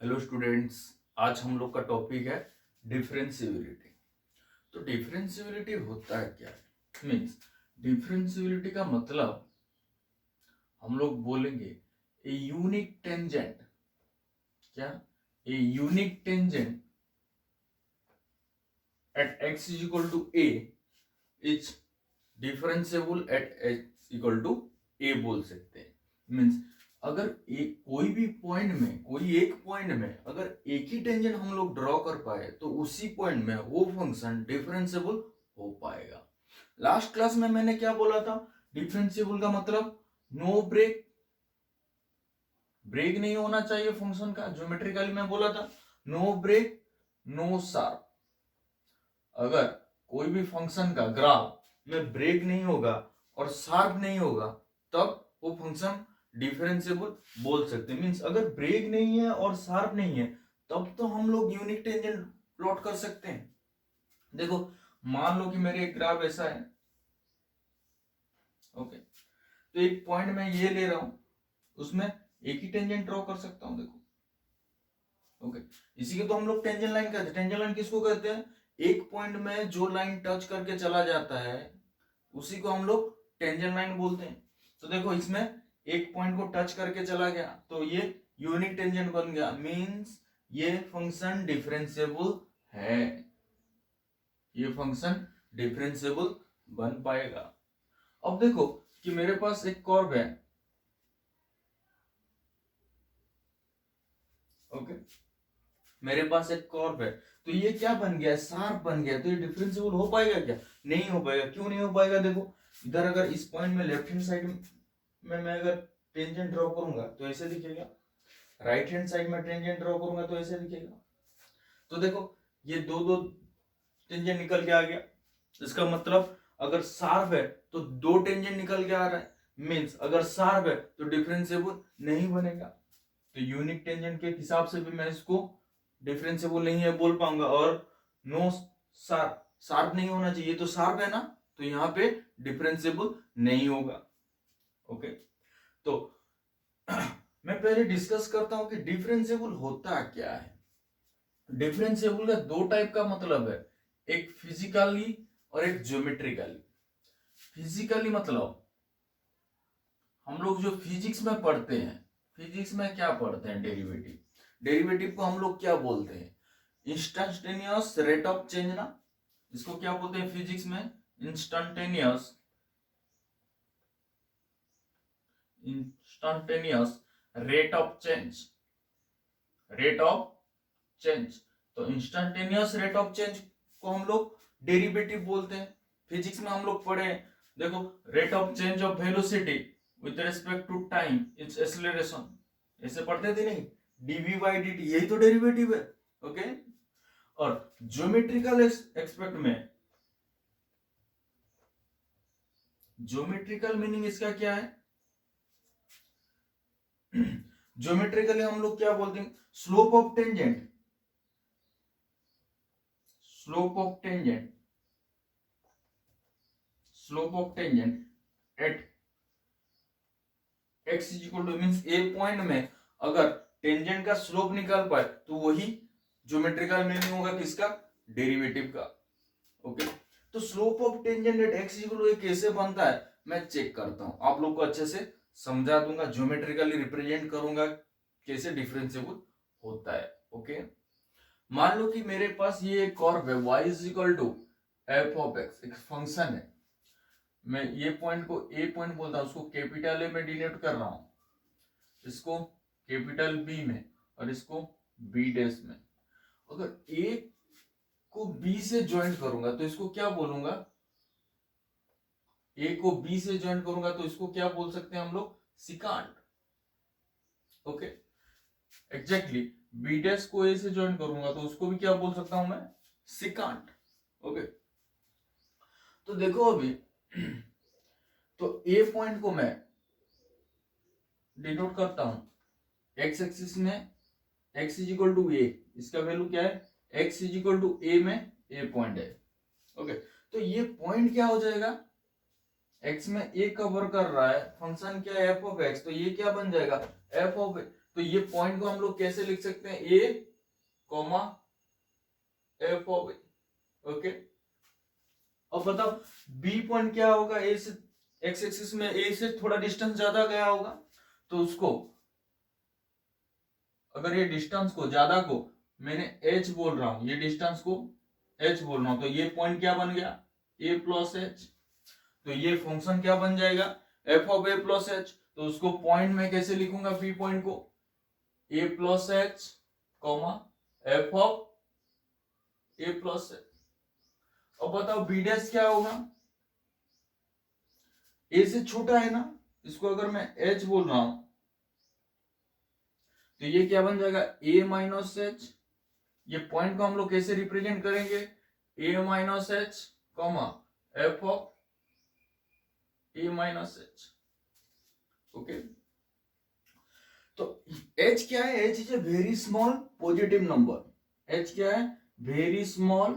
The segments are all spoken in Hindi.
हेलो स्टूडेंट्स, आज हम लोग का टॉपिक है डिफरेंशियबिलिटी। तो डिफरेंशियबिलिटी होता है क्या है? मीन्स डिफरेंशियबिलिटी का मतलब हम लोग बोलेंगे ए यूनिक टेंजेंट। क्या? A unique tangent at x is equal to a is differentiable at x equal to a बोल सकते हैं। मीन्स अगर कोई भी पॉइंट में, कोई एक पॉइंट में अगर एक ही टेंजेंट हम लोग ड्रॉ कर पाए तो उसी पॉइंट में वो फंक्शन डिफरेंशिएबल हो पाएगा। लास्ट क्लास में मैंने क्या बोला था? डिफरेंशिएबल का मतलब नो ब्रेक, ब्रेक नहीं होना चाहिए फंक्शन का। ज्योमेट्रिकली मैं बोला था नो ब्रेक नो शार्प। अगर कोई भी फंक्शन का ग्राफ में ब्रेक नहीं होगा और शार्प नहीं होगा तब वो फंक्शन डिफरेंशिएबल बोल सकते हैं। मींस अगर ब्रेक नहीं है और शार्प नहीं है तब तो हम लोग यूनिक टेंजेंट प्लॉट कर सकते हैं। देखो, मान लो कि मेरे एक ग्राफ ऐसा है। ओके, तो एक पॉइंट में ये ले रहा हूं, उसमें एक ही टेंजेंट ड्रॉ कर सकता हूं। देखो, ओके, इसी को तो हम लोग टेंजेंट लाइन कहते हैं। टेंजेंट लाइन किसको कहते हैं? एक पॉइंट में जो लाइन टच करके चला जाता है उसी को हम लोग टेंजेंट लाइन बोलते हैं। तो देखो, इसमें एक पॉइंट को टच करके चला गया तो ये यूनिक टेंजेंट बन गया। मींस ये फंक्शन डिफरेंशिएबल है, ये फंक्शन डिफरेंशिएबल बन पाएगा। अब देखो कि मेरे पास एक कर्व है। ओके, मेरे पास एक कर्व है तो ये क्या बन गया? शार्प बन गया। तो ये डिफरेंशिएबल हो पाएगा क्या? नहीं हो पाएगा। क्यों नहीं हो पाएगा? देखो, इधर अगर इस पॉइंट में लेफ्ट हैंड साइड में मैं अगर टेंजेंट ड्रॉ करूंगा तो ऐसे दिखेगा, राइट हैंड साइड में टेंजेंट ड्रॉ करूंगा तो ऐसे दिखेगा। तो देखो, ये दो दो टेंजेंट निकल के आ गया। इसका मतलब अगर शार्प है तो दो टेंजेंट निकल के आ रहा है। मींस अगर शार्प है तो डिफरेंशिएबल नहीं बनेगा। तो यूनिक टेंजेंट के हिसाब से भी मैं इसको डिफरेंशिएबल नहीं है बोल पाऊंगा। और नो शार्प, शार्प नहीं होना चाहिए, तो शार्प है ना, तो यहां पे डिफरेंशिएबल नहीं होगा। ओके, तो मैं पहले डिस्कस करता हूं कि डिफरेंशिएबल होता क्या है। डिफरेंशिएबल का दो टाइप का मतलब है, एक फिजिकली और एक ज्योमेट्रिकली। फिजिकली मतलब हम लोग जो फिजिक्स में पढ़ते हैं, फिजिक्स में क्या पढ़ते हैं? डेरिवेटिव। डेरिवेटिव को हम लोग क्या बोलते हैं? इंस्टेंटेनियस रेट ऑफ चेंज ना। इसको क्या बोलते हैं फिजिक्स में? Instantaneous, instantaneous rate of change, rate of change. तो इंस्टेंटेनियस रेट ऑफ चेंज को हम लोग डेरिवेटिव बोलते हैं। फिजिक्स में हम लोग पढ़े, देखो, rate of change of velocity with respect to time it's acceleration, ऐसे पढ़ते थे नहीं? डीवी बाई डी टी, यही तो डेरिवेटिव है। ओके, और ज्योमेट्रिकल एक्सपेक्ट में, ज्योमेट्रिकल मीनिंग इसका क्या है? ज्योमेट्रिकली हम लोग क्या बोलते हैं? Slope of tangent, slope of tangent, slope of tangent at x is equal to, means a point में अगर टेंजेंट का स्लोप निकाल पाए तो वही ज्योमेट्रिकल मीनिंग होगा किसका? डेरिवेटिव का। ओके, तो slope of tangent at x is equal to कैसे बनता है मैं चेक करता हूं, आप लोग को अच्छे से समझा दूंगा, ज्योमेट्रिकली रिप्रेजेंट करूंगा कैसे डिफरेंशिएबल होता है। ओके, मान लो कि मेरे पास ये एक कर्व है y is equal to f of x, एक फंक्शन है। मैं ये पॉइंट को ए पॉइंट बोलता हूं, उसको कैपिटल ए में डिनोट कर रहा हूं, इसको कैपिटल बी में और इसको बी डैश में। अगर ए को बी से ज्वाइन करूंगा तो इसको क्या बोलूंगा? ए को बी से ज्वाइन करूंगा तो इसको क्या बोल सकते हैं हम लोग? सिकांट। ओके, एग्जैक्टली बी डैश को ए से ज्वाइन करूंगा तो उसको भी क्या बोल सकता हूं मैं? सिकांट। ओके, तो देखो अभी तो ए पॉइंट को मैं डिनोट करता हूं एक्स एक्सिस में, एक्स इज इक्वल टू ए, इसका वैल्यू क्या है? एक्स इज इक्वल टू ए में ए पॉइंट है। ओके, तो ये पॉइंट क्या हो जाएगा? एक्स में ए कवर कर रहा है, फंक्शन क्या है? एफ ऑफ एक्स, तो ये क्या बन जाएगा? एफ ऑफ तो ये पॉइंट को हम लोग कैसे लिख सकते हैं, a comma f of a. Okay, अब बताओ बी पॉइंट क्या होगा, ए से एक्स एक्सिस में ए से थोड़ा डिस्टेंस ज्यादा गया होगा, तो उसको अगर ये डिस्टेंस को ज्यादा को मैंने एच बोल रहा हूं, ये डिस्टेंस को एच बोल रहा हूं, तो ये पॉइंट क्या बन गया, ए प्लस एच। तो ये फंक्शन क्या बन जाएगा, f of a plus h. तो उसको पॉइंट में कैसे लिखूंगा, बी पॉइंट को a plus h comma f of a plus h. अब बताओ बी डैश क्या होगा, ए से छोटा है ना, इसको अगर मैं एच बोल रहा हूं तो ये क्या बन जाएगा, ए माइनस एच। ये पॉइंट को हम लोग कैसे रिप्रेजेंट करेंगे, a minus h comma f of a minus h. Okay, तो h क्या है, h is a very small positive number. h क्या है, very small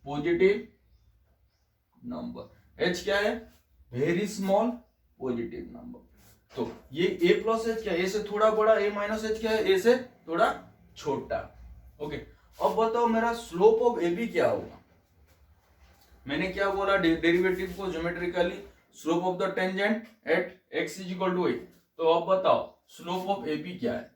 positive number. h क्या है, वेरी स्मॉल पॉजिटिव नंबर। तो ये a प्लस एच क्या है, a से थोड़ा बड़ा, a माइनस एच क्या है, a से थोड़ा छोटा। ओके, अब बताओ मेरा स्लोप ऑफ ए बी क्या होगा। मैंने क्या बोला, डेरिवेटिव को geometrically slope of the tangent at x is equal to a. तो अब बताओ स्लोप ऑफ ए बी क्या है,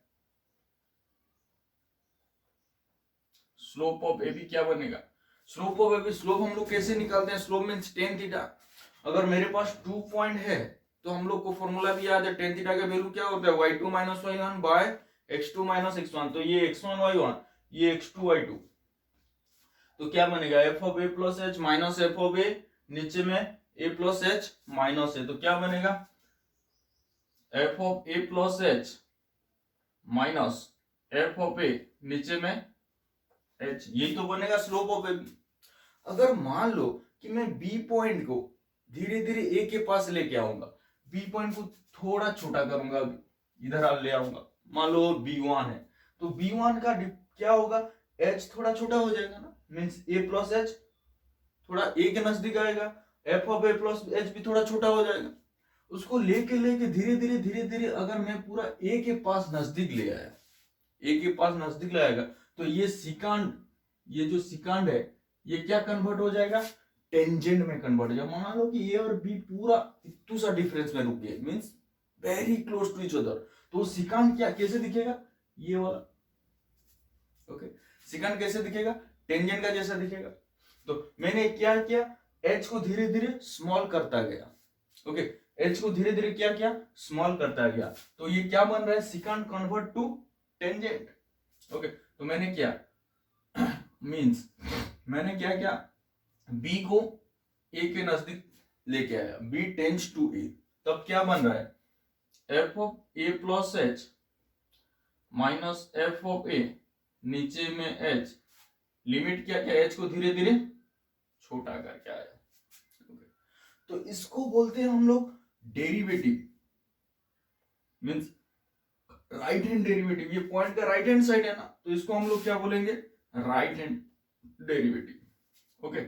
स्लोप ऑफ ए बी क्या बनेगा, slope of A B, slope हम लोग कैसे निकालते हैं, स्लोप मींस टेन थीटा। अगर मेरे पास 2 पॉइंट है तो हम लोग को फॉर्मूला भी याद है, टेन थीटा का वैल्यू क्या होता है, y2 minus y1 bye x2 minus x1। तो ये x1 y1, ये x2 y2। तो क्या बनेगा, f of a plus h minus f of a, नीचे में a plus h minus a. तो क्या बनेगा, f of a plus h minus f of a, नीचे में एच। ये तो बनेगा स्लोप ऑफ ए बी। अगर मान लो कि मैं बी पॉइंट को धीरे धीरे ए के पास लेके आऊंगा, बी पॉइंट को थोड़ा छोटा करूंगा, इधर ले आऊंगा, मान लो B1 है, तो B1 का क्या होगा, H थोड़ा छोटा हो जाएगा ना, मीन्स A प्लस एच थोड़ा A के नजदीक आएगा, F of a plus H भी थोड़ा छोटा हो जाएगा। उसको लेके लेके धीरे धीरे अगर मैं पूरा A के पास नजदीक ले आया, A के पास नजदीक लाएगा, तो ये सिकांड, ये जो सिकांड है ये क्या कन्वर्ट हो जाएगा, टेंजेंट में कन्वर्ट हो जाएगा। मान लो कि ए और बी पूरा इतना सा डिफरेंस में रुक गए, means very close to each other, तो सिकांड क्या कैसे दिखेगा, ये वाला। ओके, सिकांड कैसे दिखेगा, टेंजेंट का जैसा दिखेगा। तो मैंने क्या किया, एच को धीरे धीरे स्मॉल करता गया। ओके, एच को धीरे धीरे क्या किया, स्मॉल करता गया। तो ये क्या बन रहा है, सिकांड कन्वर्ट टू टेंजेंट। ओके, तो मैंने क्या मींस मैंने क्या किया, बी को ए के नजदीक लेके आया, बी टेंड्स टू ए। तब क्या बन रहा है, f of a plus h minus f of a, नीचे में एच, लिमिट क्या क्या, एच को धीरे धीरे छोटा करके आया। तो इसको बोलते हैं हम लोग derivative, means right hand derivative. ये पॉइंट का राइट हैंड साइड है ना, तो इसको हम लोग क्या बोलेंगे, राइट हैंड डेरिवेटिव। ओके,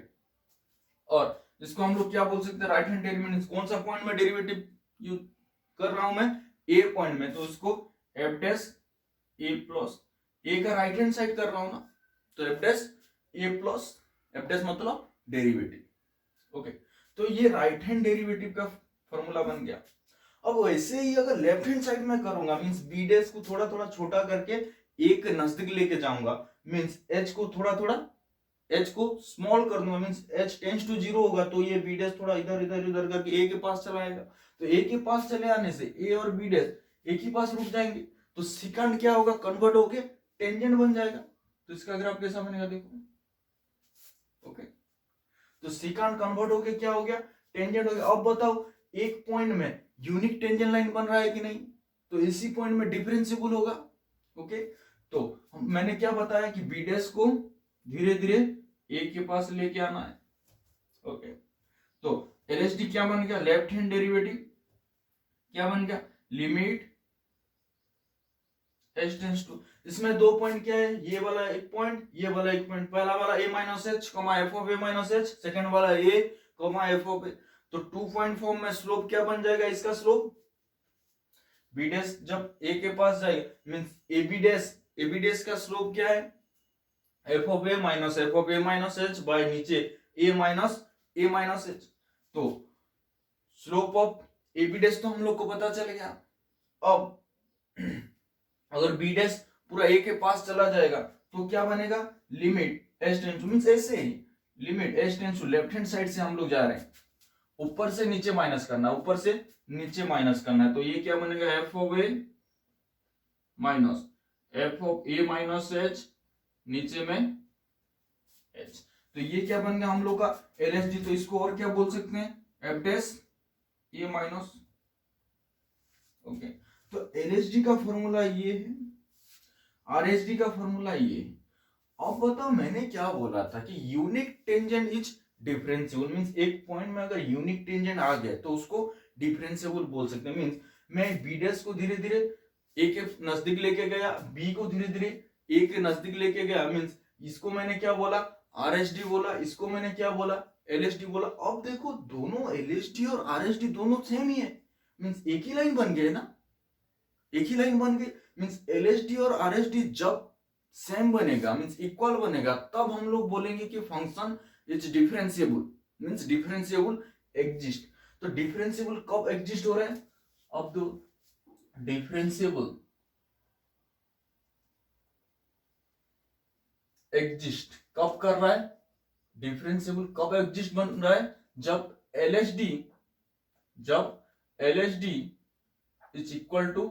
और इसको हम लोग क्या बोल सकते हैं, राइट हैंड डेरिवेटिव। कौन सा पॉइंट में डेरिवेटिव यूज कर रहा हूं मैं, ए पॉइंट में, तो इसको एफ डैश ए प्लस, ए का राइट हैंड साइड कर रहा हूं ना, तो एफ डैश ए प्लस, एफ डैश मतलब डेरिवेटिव। ओके, तो ये राइट हैंड डेरिवेटिव का फॉर्मूला बन गया। अब वैसे ही अगर लेफ्ट हैंड साइड में करूंगा, मींस बी डैश को थोड़ा थोड़ा छोटा करके ए के नजदीक लेके जाऊंगा, मींस एच को थोड़ा थोड़ा, एच को स्मॉल कर दूंगा, मींस एच टेंड्स टू 0 होगा, तो ये बी डैश थोड़ा इधर इधर इधर करके ए के पास चला आएगा। तो ए के पास चले आने से ए और बी डैश एक ही पास रुक जाएंगे, तो सेकंड क्या होगा, कन्वर्ट होके टेंजेंट बन जाएगा। तो इसका ग्राफ कैसा बनेगा देखो। ओके, तो सेकंड कन्वर्ट होके क्या हो गया, टेंजेंट हो गया। अब बताओ एक पॉइंट में यूनिक टेंजेंट लाइन बन रहा है कि नहीं, तो इसी पॉइंट में डिफरेंशिएबल होगा। ओके, तो मैंने क्या बताया कि बी डैश को धीरे धीरे ए के पास लेके आना है। ओके, तो एलएचडी क्या बन गया, लेफ्ट हैंड डेरिवेटिव क्या बन गया, लिमिट एच टेंड्स टू, इसमें दो पॉइंट क्या है, ये वाला एक पॉइंट, ये वाला एक पॉइंट। पहला वाला a minus h comma f of a minus h, second वाला a comma f of a. तो 2 पॉइंट फॉर्म में स्लोप क्या बन जाएगा, इसका स्लोप बी डैश जब ए के पास जाएगा मीन्स ए बी डैश का स्लोप क्या है, f of a minus h by नीचे ए माइनस एच। तो slope of A B dash तो हम लोग को पता चल गया। अब अगर बी डैश पूरा ए के पास चला जाएगा तो क्या बनेगा, limit h tends to means ऐसे ही limit h tends to left hand side से हम लोग जा रहे हैं, ऊपर से नीचे माइनस करना, ऊपर से नीचे माइनस करना है। तो ये क्या बनेगा, f of a minus h नीचे में एच। तो ये क्या बन गया हम लोग का एल एच डी। तो इसको और क्या बोल सकते हैं, एफ डैश ए माइनस। ओके, तो एल एच डी का फॉर्मूला ये है, आर एच डी का फॉर्मूला ये है। अब बताओ मैंने क्या बोला था कि unique tangent is differentiable means एक पॉइंट में अगर यूनिक टेंजेंट आ गया तो उसको डिफरेंशिएबल बोल सकते हैं। मींस मैं बी डैश को धीरे धीरे ए के नजदीक लेके गया, बी को धीरे धीरे ए के नजदीक लेके गया, मींस इसको मैंने क्या बोला, आर एच डी बोला, इसको मैंने क्या बोला, एल एच डी बोला। अब देखो दोनों एल एच डी और आर एच डी दोनों सेम ही है, मींस एक ही लाइन बन गए ना, एक ही लाइन बन गई। मींस एल एच डी और आर एच डी जब सेम बनेगा मींस इक्वल बनेगा तब हम लोग बोलेंगे कि function is differentiable, means differentiable exist. तो डिफरेंशिएबल कब एग्जिस्ट हो रहा है, अब तो डिफरेंशिएबल एग्जिस्ट कब कर रहा है, डिफरेंशिएबल कब एग्जिस्ट बन रहा है, जब L H D is equal to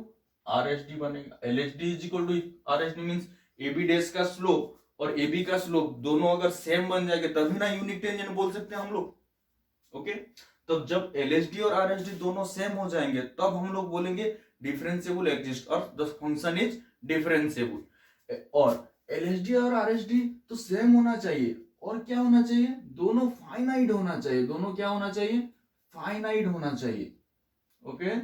R H D बनेगा। L H D is equal to R H D means A B dash का स्लोप और ए बी का स्लोप दोनों अगर सेम बन जाएंगे तभी ना यूनिक टेंजेंट बोल सकते हैं हम लोग। ओके, तो जब एल एच डी और आर एच डी दोनों सेम हो जाएंगे तब हम लोग बोलेंगे डिफरेंशिएबल एग्जिस्ट और द फंक्शन इज डिफरेंशिएबल। और एल एच डी और आर एच डी तो सेम होना चाहिए और क्या होना चाहिए, दोनों फाइनाइट होना चाहिए, दोनों क्या होना चाहिए, फाइनाइट होना चाहिए। ओके,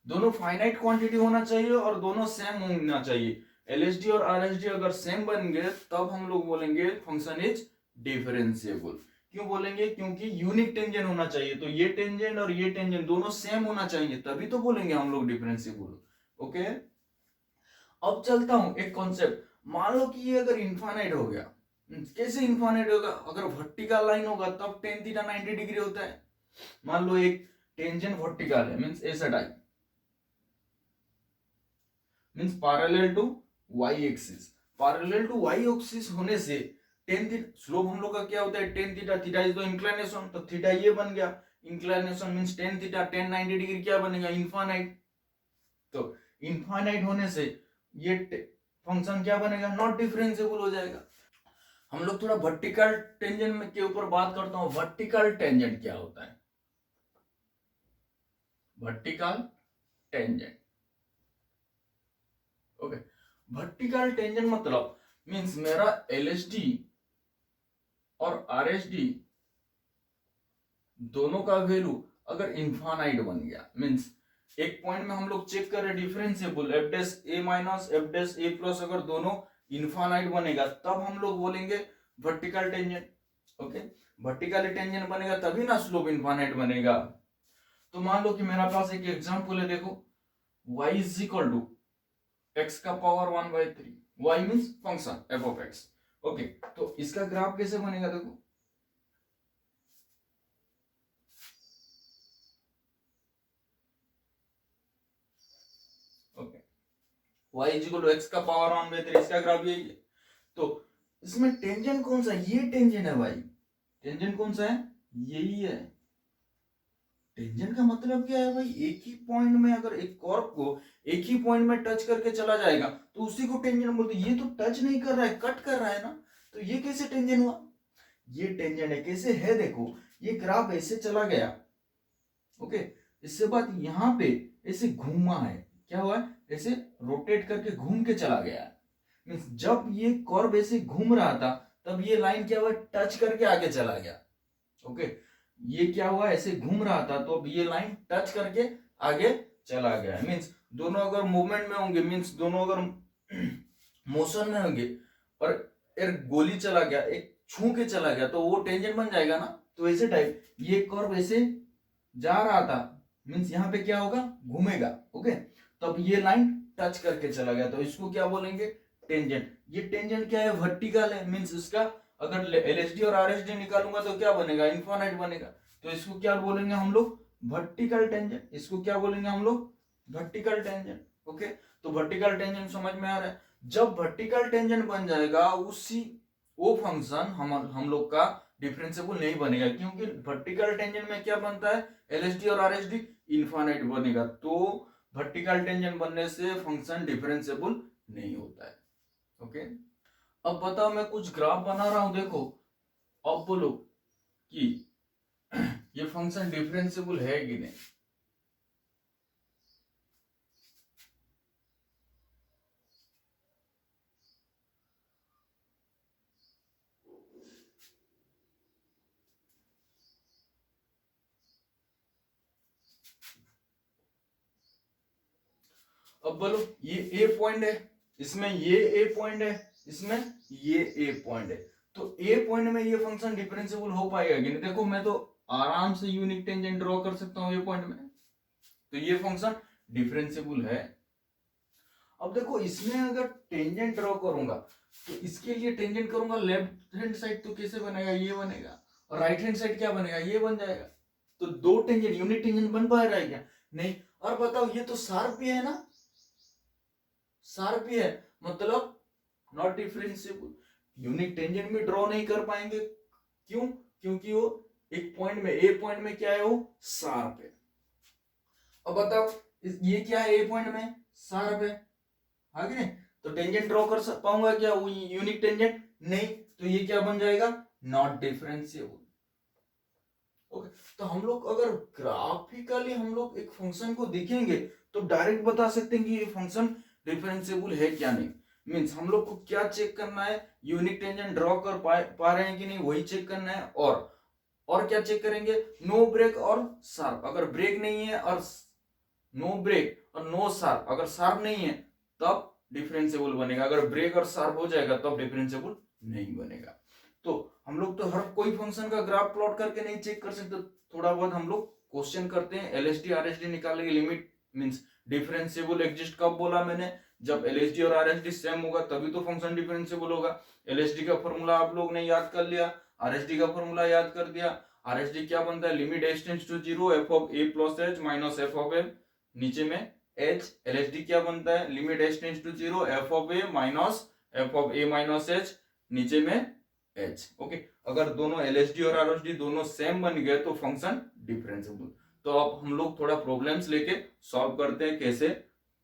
दोनों फाइनाइट क्वांटिटी होना चाहिए और दोनों सेम होना चाहिए। एलएचडी और आरएचडी अगर सेम बन गए तब हम लोग बोलेंगे फंक्शन इज डिफरेंशिएबल। क्यों बोलेंगे, क्योंकि यूनिक टेंजेंट होना चाहिए। तो ये टेंजेंट और ये टेंजेंट दोनों सेम होना चाहिए तभी तो बोलेंगे हम लोग डिफरेंशिएबल। ओके, अब चलता हूं एक कॉन्सेप्ट। मान लो कि ये अगर इनफाइनाइट हो गया, कैसे इनफाइनाइट होगा, अगर वर्टिकल लाइन होगा तब टेन थीटा 90 डिग्री होता है। मान लो एक टेंजेंट वर्टिकल है मींस ऐसा type, means parallel to y axis. Parallel to y axis होने से टेन थीटा स्लोप हम लोग का क्या होता है, tan theta, theta is the inclination, तो थीटा ये बन गया inclination means tan theta, ten 90 degree क्या बनेगा, इनफाइनाइट। तो इनफाइनाइट होने से ये फंक्शन क्या बनेगा, नॉट डिफरेंशिएबल हो जाएगा। हम लोग थोड़ा वर्टिकल टेंजेंट में के ऊपर बात करता हूं। वर्टिकल टेंजेंट क्या होता है, vertical tangent. Okay, vertical tangent मतलब मींस मेरा एलएचडी और आरएचडी दोनों का वैल्यू अगर इनफाइनाइट बन गया, मींस एक पॉइंट में हम लोग चेक कर रहे डिफरेंशिएबल एफ डैश ए माइनस एफ डैश ए प्लस, अगर दोनों इनफाइनाइट बनेगा तब हम लोग बोलेंगे vertical tangent. Okay, vertical tangent बनेगा तभी ना स्लोप इनफाइनाइट बनेगा। तो मान लो कि मेरा पास एक एग्जांपल है, देखो y is equal to x का power 1/3, y means function f of x। Okay, तो इसका ग्राफ कैसे बनेगा, देखो okay, y is equal to x का पावर 1/3, इसका ग्राफ यही है। तो इसमें टेंजेंट कौन सा है, ये टेंजेंट है भाई। टेंजेंट कौन सा है, यही है। टेंजेंट का मतलब क्या है भाई, एक ही पॉइंट में अगर एक कर्व को एक ही पॉइंट में टच करके चला जाएगा तो उसी को टेंजेंट बोलते हैं। ये तो टच नहीं कर रहा है, कट कर रहा है ना, तो ये कैसे टेंजेंट हुआ, ये टेंजेंट है। कैसे है, देखो ये ग्राफ ऐसे चला गया, ओके, इससे बाद यहाँ पे ऐसे घूमा है, क्या हुआ है, ऐसे रोटेट करके घूम के चला गया। मींस जब ये कर्व ऐसे घूम रहा था तब ये लाइन क्या हुआ, टच करके आगे चला गया। ओके, ये क्या हुआ, ऐसे घूम रहा था तो अब ये लाइन टच करके आगे चला गया। मींस दोनों अगर मूवमेंट में होंगे, मींस दोनों अगर मोशन में होंगे और एक गोली चला गया, एक छू के चला गया तो वो टेंजेंट बन जाएगा ना। तो ऐसे टाइप ये कर्व ऐसे जा रहा था मीन्स यहाँ पे क्या होगा, घूमेगा। ओके, तो अब ये लाइन टच करके चला गया, तो इसको क्या बोलेंगे, टेंजेंट। ये टेंजेंट क्या है, वर्टिकल है, मीन्स इसका अगर एलएसडी और आरएसडी निकालूंगा तो क्या बनेगा, इन्फिनिट बनेगा। तो इसको क्या बोलेंगे हम लोग, वर्टिकल टेंजेंट। इसको क्या बोलेंगे हम लोग, वर्टिकल टेंजेंट। ओके, तो वर्टिकल टेंजेंट समझ में आ रहा है। जब वर्टिकल टेंजेंट बन जाएगा, उसी वो फंक्शन हम लोग का डिफरेंशिएबल नहीं बनेगा, क्योंकि वर्टिकल टेंजेंट में क्या बनता है, एलएसडी और आरएसडी इनफाइनाइट बनेगा। तो वर्टिकल टेंजेंट बनने से फंक्शन डिफरेंशिएबल नहीं होता है। ओके, अब बताओ, मैं कुछ ग्राफ बना रहा हूं, देखो, अब बोलो कि ये फंक्शन डिफरेंशिएबल है कि नहीं। अब बोलो, ये ए पॉइंट है, इसमें ये ए पॉइंट है, इसमें ये ए पॉइंट है, तो ए पॉइंट में ये फंक्शन डिफरेंशिएबल हो पाएगा कि नहीं। देखो, मैं तो आराम से यूनिक टेंजेंट ड्रॉ कर सकता हूं ए पॉइंट में, तो ये फंक्शन डिफरेंशिएबल है। अब देखो, इसमें अगर टेंजेंट ड्रॉ करूंगा, तो इसके लिए टेंजेंट करूंगा लेफ्ट हैंड साइड, तो कैसे बनेगा, ये बनेगा, और राइट हैंड साइड क्या बनेगा, ये बन जाएगा। तो दो टेंजेंट, यूनिक टेंजेंट बन पा रहा है क्या, नहीं। और बताओ, ये तो शार्प ही है ना, शार्प ही है, मतलब नॉट डिफरेंशिएबल। यूनिक टेंजेंट में ड्रॉ नहीं कर पाएंगे, क्यों, क्योंकि वो एक पॉइंट में, ए पॉइंट में क्या है, वो शार्प है। अब बताओ, ये क्या है, ए पॉइंट में शार्प है, आगे तो टेंजेंट ड्रॉ कर पाऊंगा क्या, वो यूनिक टेंजेंट, नहीं। तो ये क्या बन जाएगा, नॉट डिफरेंशिएबल। ओके, तो हम लोग अगर ग्राफिकली हम लोग एक फंक्शन को देखेंगे, तो डायरेक्ट बता सकते हैं कि ये फंक्शन डिफरेंशिएबल है क्या नहीं। मींस हम लोग को क्या चेक करना है, यूनिक टेंजेंट ड्रॉ कर पा रहे हैं कि नहीं, वही चेक करना है। और क्या चेक करेंगे, नो ब्रेक और शार्प। अगर ब्रेक नहीं है और नो ब्रेक और नो शार्प, अगर शार्प नहीं है तब डिफरेंशिएबल बनेगा, अगर ब्रेक और शार्प हो जाएगा तब डिफरेंशिएबल नहीं बनेगा। तो हम लोग तो हर कोई फंक्शन का ग्राफ प्लॉट करके नहीं चेक कर सकते, थोड़ा बहुत हम लोग क्वेश्चन करते हैं, एलएसडी आरएसडी निकालने की लिमिट, मींस डिफरेंशिएबल एग्जिस्ट कब बोला मैंने, जब एलएसडी और आरएसडी सेम होगा तभी तो फंक्शन डिफरेंशिएबल होगा। एलएसडी का फॉर्मूला आप लोग ने याद कर लिया, आरएसडी का फॉर्मूला याद कर दिया। आरएसडी क्या बनता है, limit h tends to 0 f of a plus h minus f of a, नीचे में एच। एलएसडी क्या बनता है, limit h tends to 0 f of a minus f of a minus h, नीचे में एच। ओके, अगर दोनों एलएसडी और आरएसडी दोनों सेम बन गए तो फंक्शन डिफरेंशिएबल। तो अब हम लोग थोड़ा प्रॉब्लम्स लेके सॉल्व करते हैं, कैसे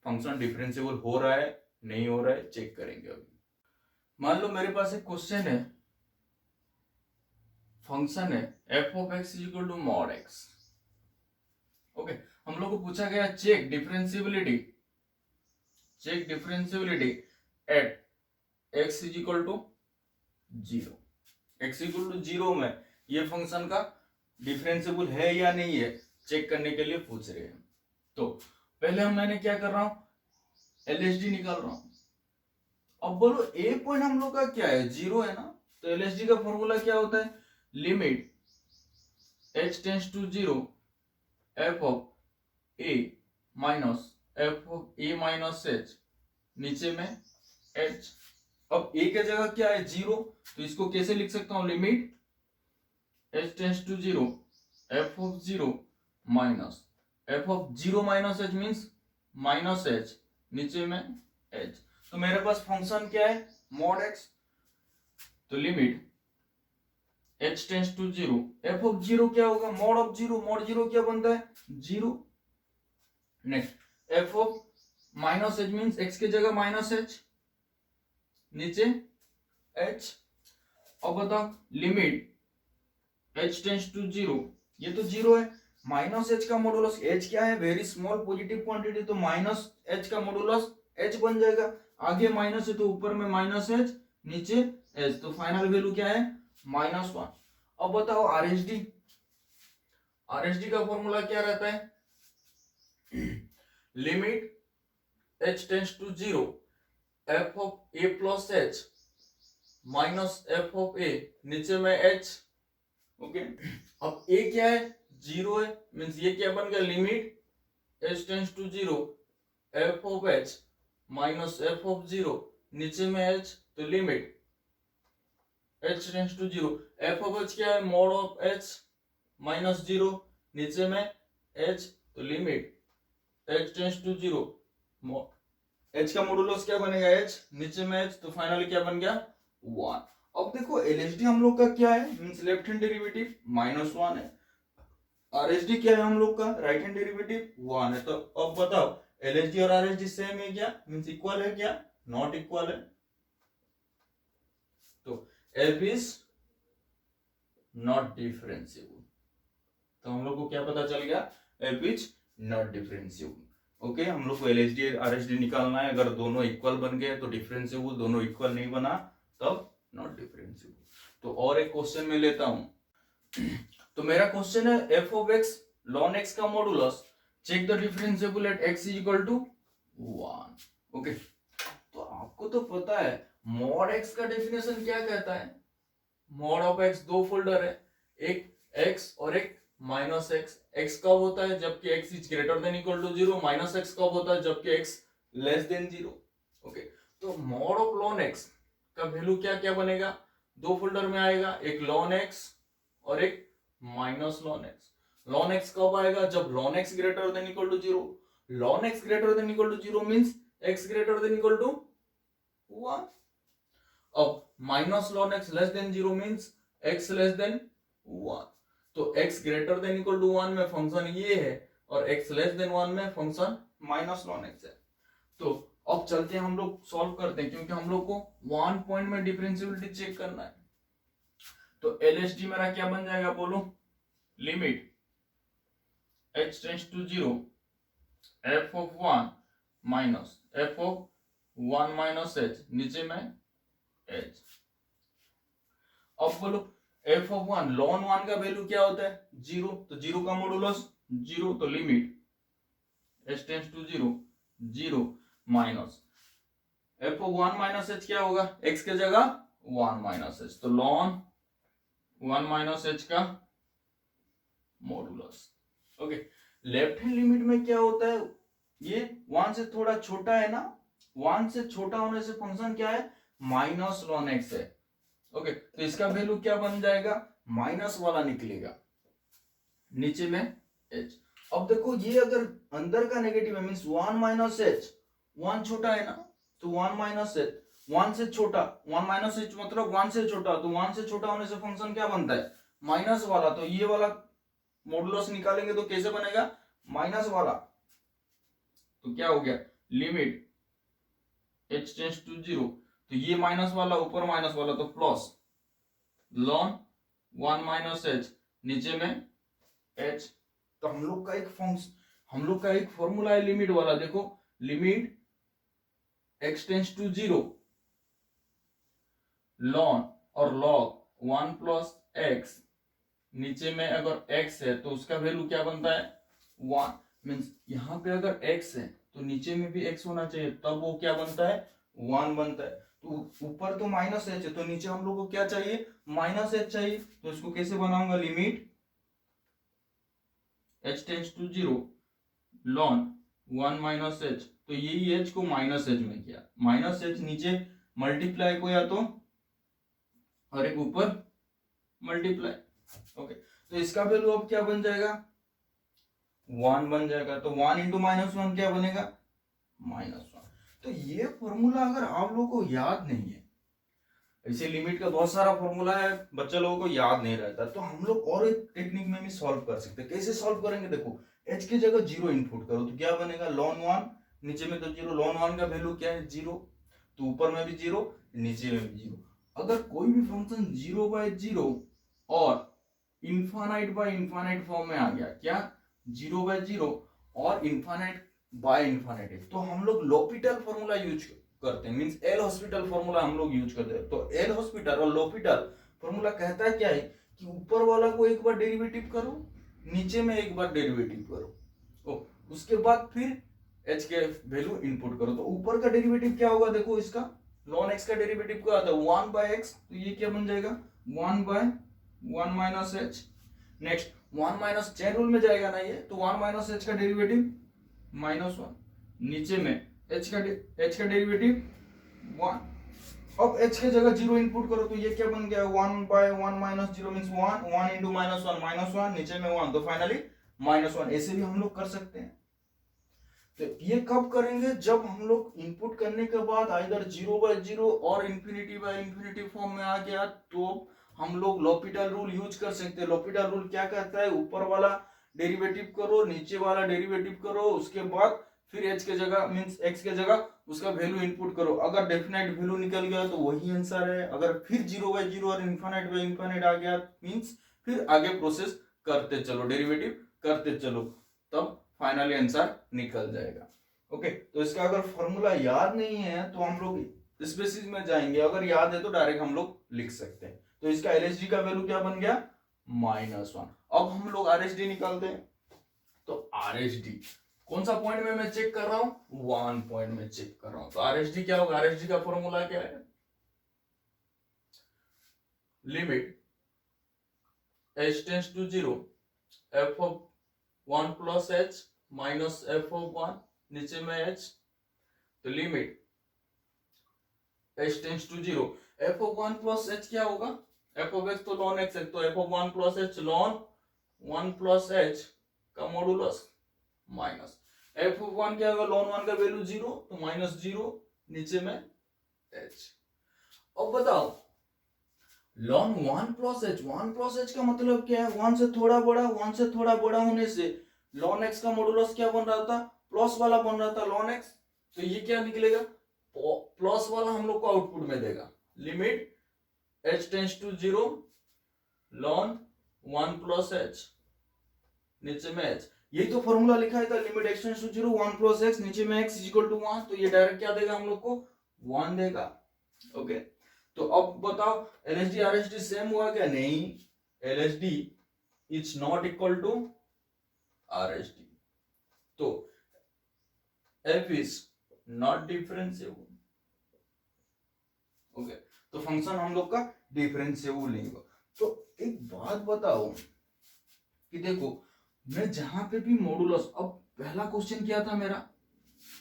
फंक्शन डिफरेंशिएबल हो रहा है नहीं हो रहा है चेक करेंगे। अभी मान लो मेरे पास एक क्वेश्चन है, फंक्शन है f of x is equal to mod x. Okay, हम लोग को पूछा गया check differentiability at x is equal to 0। X equal to 0 में ये फंक्शन का डिफरेंशिएबल है या नहीं है चेक करने के लिए पूछ रहे हैं। तो पहले मैंने क्या कर रहा हूं, एलएसडी निकाल रहा हूं। अब बोलो, ए पॉइंट हम लोग का क्या है, 0 है ना, तो एलएसडी का फॉर्मूला क्या होता है, limit h tends to 0 f of a minus f of a minus h, नीचे में एच। अब ए के जगह क्या है, 0, तो इसको कैसे लिख सकता हूं, limit h tends to 0 f of 0 minus f of 0 minus h means minus h, नीचे में एच। तो मेरे पास फंक्शन क्या है, मॉड एक्स। तो limit h tends to 0 f of 0 क्या होगा, मॉड ऑफ 0, मॉड 0 क्या बनता है, 0। Next F of minus h means x के जगह माइनस एच, नीचे एच। अब बताओ, लिमिट एच टेंड्स टू 0, ये तो 0 है, माइनस एच का मॉडुलस, एच क्या है, वेरी स्मॉल पॉजिटिव क्वांटिटी, तो माइनस एच का मॉडुलस एच बन जाएगा। आगे माइनस है तो ऊपर में माइनस एच, नीचे एच, तो फाइनल वैल्यू क्या है, -1। अब बताओ आरएसडी, आरएसडी का फॉर्मूला क्या रहता है, limit h tends to 0 f of a plus h minus f of a, नीचे में एच। ओके, अब ए क्या है, जीरो है, मीन्स ये क्या बन गया, limit h tends to zero f of h minus f of zero, नीचे में h तो limit h tends to zero, f of h क्या है, mod of h minus zero, नीचे में h तो limit h tends to zero, h का मॉडुलस क्या बनेगा h, नीचे में h तो फाइनली क्या बन गया 1। अब देखो LHD हम लोग का क्या है, मींस लेफ्ट हैंड डेरिवेटिव -1 है, RHD क्या है हम लोग का, राइट हैंड डेरिवेटिव 1 है। तो अब बताओ LHD और RHD सेम है क्या, मींस इक्वल है क्या, नॉट इक्वल है। तो f इज नॉट डिफरेंशिएबल, तो हम लोग को क्या पता चल गया, f is not differentiable. Okay, हम लोग को LHD RHD निकालना है, अगर दोनों इक्वल बन गए तो डिफरेंशिएबल, दोनों इक्वल नहीं बना तब नॉट डिफरेंशिएबल। तो और एक क्वेश्चन में लेता हूं। तो मेरा क्वेश्चन है f of x ln x का modulus, check the differentiable at x is equal to 1। Okay, तो आपको तो पता है मॉड x का डेफिनेशन क्या कहता है, मॉड ऑफ x दो फोल्डर है, एक x और एक माइनस x। x कब होता है, जबकि x is greater than equal to zero, minus x कब होता है, जबकि x less than zero. Okay, तो मॉड ऑफ ln x का वैल्यू क्या क्या बनेगा, दो फोल्डर में आएगा, एक ln x और एक minus ln x। ln x कब आएगा, जब ln x greater than equal to zero, ln x greater than equal to zero means x greater than equal to 1। अब minus ln x less than zero means x less than 1। तो x greater than equal to 1 में फंक्शन ये है और x लेस देन 1 में फंक्शन माइनस ln x है। तो अब चलते हैं हम लोग सॉल्व करते हैं, क्योंकि हम लोग को 1 पॉइंट में डिफरेंशिएबिलिटी चेक करना है। तो LHD मेरा क्या बन जाएगा बोलो, limit h tends to zero f of 1 minus f of 1 minus h, नीचे में h। अब बोलो f ऑफ 1 ln 1 का वैल्यू क्या होता है, जीरो, तो जीरो का मॉडुलस जीरो, तो limit h tends to zero zero minus f of 1 minus h क्या होगा, x के जगह 1 माइनस h, तो ln 1 माइनस h का modulus. Okay, left hand limit में क्या होता है, ये 1 से थोड़ा छोटा है ना, 1 से छोटा होने से फंक्शन क्या है, माइनस ln x है। ओके, तो इसका वैल्यू क्या बन जाएगा, माइनस वाला निकलेगा, नीचे में h। अब देखो ये अगर अंदर का नेगेटिव है मींस 1 माइनस h, 1 छोटा है ना, तो 1 माइनस h, 1 से छोटा, 1 माइनस h मतलब 1 से छोटा, तो 1 से छोटा होने से फंक्शन क्या बनता है, माइनस वाला। तो ये वाला मॉडुलस निकालेंगे तो कैसे बनेगा, माइनस वाला। तो क्या हो गया, limit h tends to zero, तो ये माइनस वाला ऊपर माइनस वाला तो प्लस ln 1 माइनस h, नीचे में h। तो हम लोग का एक फंक्शन, हम लोग का एक फॉर्मूला है लिमिट वाला, देखो limit x tends to zero ln और log 1 प्लस x, नीचे में अगर x है तो उसका वैल्यू क्या बनता है 1, मींस यहाँ पे अगर x है तो नीचे में भी x होना चाहिए, तब वो क्या बनता है 1 बनता है। तो ऊपर तो माइनस h है, तो नीचे हम लोग को क्या चाहिए, माइनस h चाहिए। तो इसको कैसे बनाऊंगा, limit h tends to zero ln 1 minus h, तो यही h को माइनस h में किया, माइनस h नीचे मल्टीप्लाई को या तो और एक ऊपर मल्टीप्लाई। ओके, तो इसका वैल्यू अब क्या बन जाएगा, 1 बन जाएगा। तो 1 इंटू माइनस 1 क्या बनेगा, -1। तो ये फॉर्मूला अगर आप लोगों को याद नहीं है, ऐसे लिमिट का बहुत सारा फॉर्मूला है, बच्चे लोगों को याद नहीं रहता, तो हम लोग और एक टेक्निक में भी सॉल्व कर सकते हैं। कैसे सॉल्व करेंगे, देखो h की जगह जीरो इनपुट करो तो क्या बनेगा, ln 1, नीचे में तो जीरो, ln 1 का वैल्यू क्या है जीरो, तो ऊपर में भी जीरो नीचे में भी जीरो। अगर कोई भी फंक्शन 0/0 और इनफाइनाइट बाय इनफाइनाइट फॉर्म में आ गया, क्या 0/0 और इनफाइनाइट बाय इनफाइनाइट है, तो हम लोग l'Hopital फॉर्मूला यूज करते हैं, मींस एल हॉस्पिटल फॉर्मूला हम लोग यूज करते हैं। तो एल हॉस्पिटल और l'Hopital फॉर्मूला कहता है क्या है कि ऊपर वाला को एक बार डेरिवेटिव करो, नीचे में एक बार डेरिवेटिव करो, उसके बाद फिर h के वैल्यू इनपुट करो। तो ऊपर का डेरिवेटिव क्या होगा, देखो इसका ln x का डेरिवेटिव क्या आता है 1/x, तो ये क्या बन जाएगा 1/1 minus h। Next one minus chain rule में जाएगा ना ये, तो वन माइनस एच का डेरिवेटिव -1, नीचे में एच का डेरिवेटिव 1। अब h के जगह 0 इनपुट करो तो ये क्या बन गया, 1/1 माइनस 0 मींस 1, 1 इंटू -1, नीचे में 1, तो फाइनली -1। ऐसे भी हम लोग कर सकते हैं। तो ये कब करेंगे, जब हम लोग इनपुट करने के बाद आइदर 0/0 और इंफिनिटी फॉर्म में आ गया, तो हम लोग l'Hopital रूल यूज कर सकते हैं। l'Hopital रूल क्या कहता है, ऊपर वाला डेरिवेटिव करो, नीचे वाला डेरिवेटिव करो, उसके बाद फिर h के जगह मींस x के जगह उसका वैल्यू इनपुट करो। अगर डेफिनेट वैल्यू निकल गया तो वही आंसर है। अगर फिर 0/0 और इनफाइनाइट आ गया मींस फिर आगे प्रोसेस करते चलो, डेरिवेटिव करते चलो, तब फाइनली आंसर निकल जाएगा। ओके, तो इसका अगर फॉर्मूला याद नहीं है तो हम लोग इस बेसिस में जाएंगे, अगर याद है तो डायरेक्ट हम लोग लिख सकते हैं। तो इसका LHD का वैल्यू क्या बन गया, -1। अब हम लोग RHD निकालते हैं। तो RHD कौन सा पॉइंट में मैं चेक कर रहा हूं, 1 पॉइंट में चेक कर रहा हूं। तो RHD क्या होगा, RHD का फॉर्मूला क्या है, limit h tends to 0 f of 1 plus h minus f of 1, नीचे में h, तो limit h tends to 0 f of 1 plus h क्या होगा, f ऑफ x तो ln x है, तो f of 1 plus h ln 1 plus h का मॉडुलस माइनस f ऑफ 1 क्या होगा, ln 1 का वैल्यू 0, तो -0, नीचे में h। अब बताओ ln 1 प्लस h का मतलब क्या है, 1 से थोड़ा बड़ा, 1 से थोड़ा बड़ा होने से ln x का मॉडुलस क्या बन रहा था, प्लस वाला बन रहा था ln x, तो ये क्या निकलेगा, प्लस वाला हम लोग को आउटपुट में देगा। Limit h tends to 0 ln 1 plus h, नीचे में h। यही तो फॉर्मूला लिखा है था, limit x tends to 0 1 plus x, नीचे में x इज इक्वल टू 1, तो ये डायरेक्ट क्या देगा हम लोग को, 1 देगा। ओके, तो अब बताओ LHD RHD सेम हुआ क्या, नहीं, LHD is not equal to RHD, तो f is not differentiable. Okay, तो फंक्शन हम लोग का डिफरेंशिएबल नहीं होगा। तो एक बात बताओ कि देखो मैं जहां पे भी मॉडुलस, अब पहला क्वेश्चन क्या था मेरा,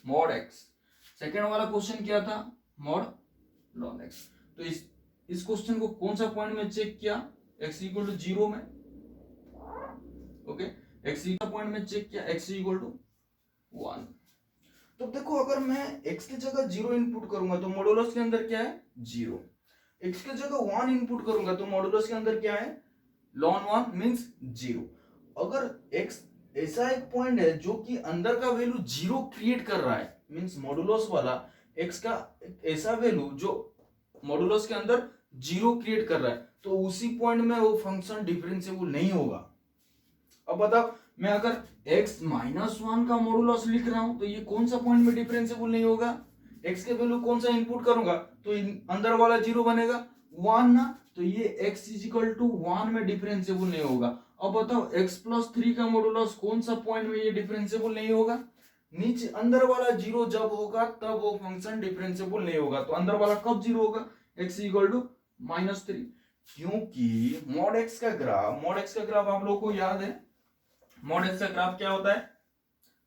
मॉड x, सेकेंड वाला क्वेश्चन क्या था, मॉड ln x। तो इस क्वेश्चन को कौन सा पॉइंट में चेक किया, x इक्वल टू 0 में। ओके, x इक्वल पॉइंट में चेक किया, x इक्वल टू 1। तो देखो अगर मैं x की जगह 0 इनपुट करूंगा तो मॉडुलस के अंदर क्या है, 0। x की जगह 1 इनपुट करूंगा तो मॉडुलस के अंदर क्या है, ln 1 मींस 0। अगर x ऐसा एक पॉइंट है जो कि अंदर का वैल्यू 0 क्रिएट कर रहा है, मींस मॉडुलस वाला x का ऐसा वैल्यू जो मॉडुलस के अंदर 0 क्रिएट कर रहा है, तो उसी पॉइंट में वो फंक्शन डिफरेंशिएबल नहीं होगा। अब बताओ मैं अगर x -1 का मॉडुलस लिख रहा हूं तो ये कौन सा पॉइंट में डिफरेंशिएबल नहीं होगा, x के वैल्यू कौन सा इनपुट करूंगा तो अंदर वाला 0 बनेगा, 1 ना, तो ये x इज इक्वल टू 1 में डिफरेंशिएबल नहीं होगा। अब बताओ x प्लस 3 का मॉडुलस कौन सा पॉइंट में ये डिफरेंशिएबल नहीं होगा, नीचे अंदर वाला 0 जब होगा तब वो फंक्शन डिफरेंशिएबल नहीं होगा। तो अंदर वाला कब 0 होगा, x इक्वल टू -3, क्योंकि मॉड x का ग्राफ आप लोगों को याद है, मॉड x का ग्राफ क्या होता है,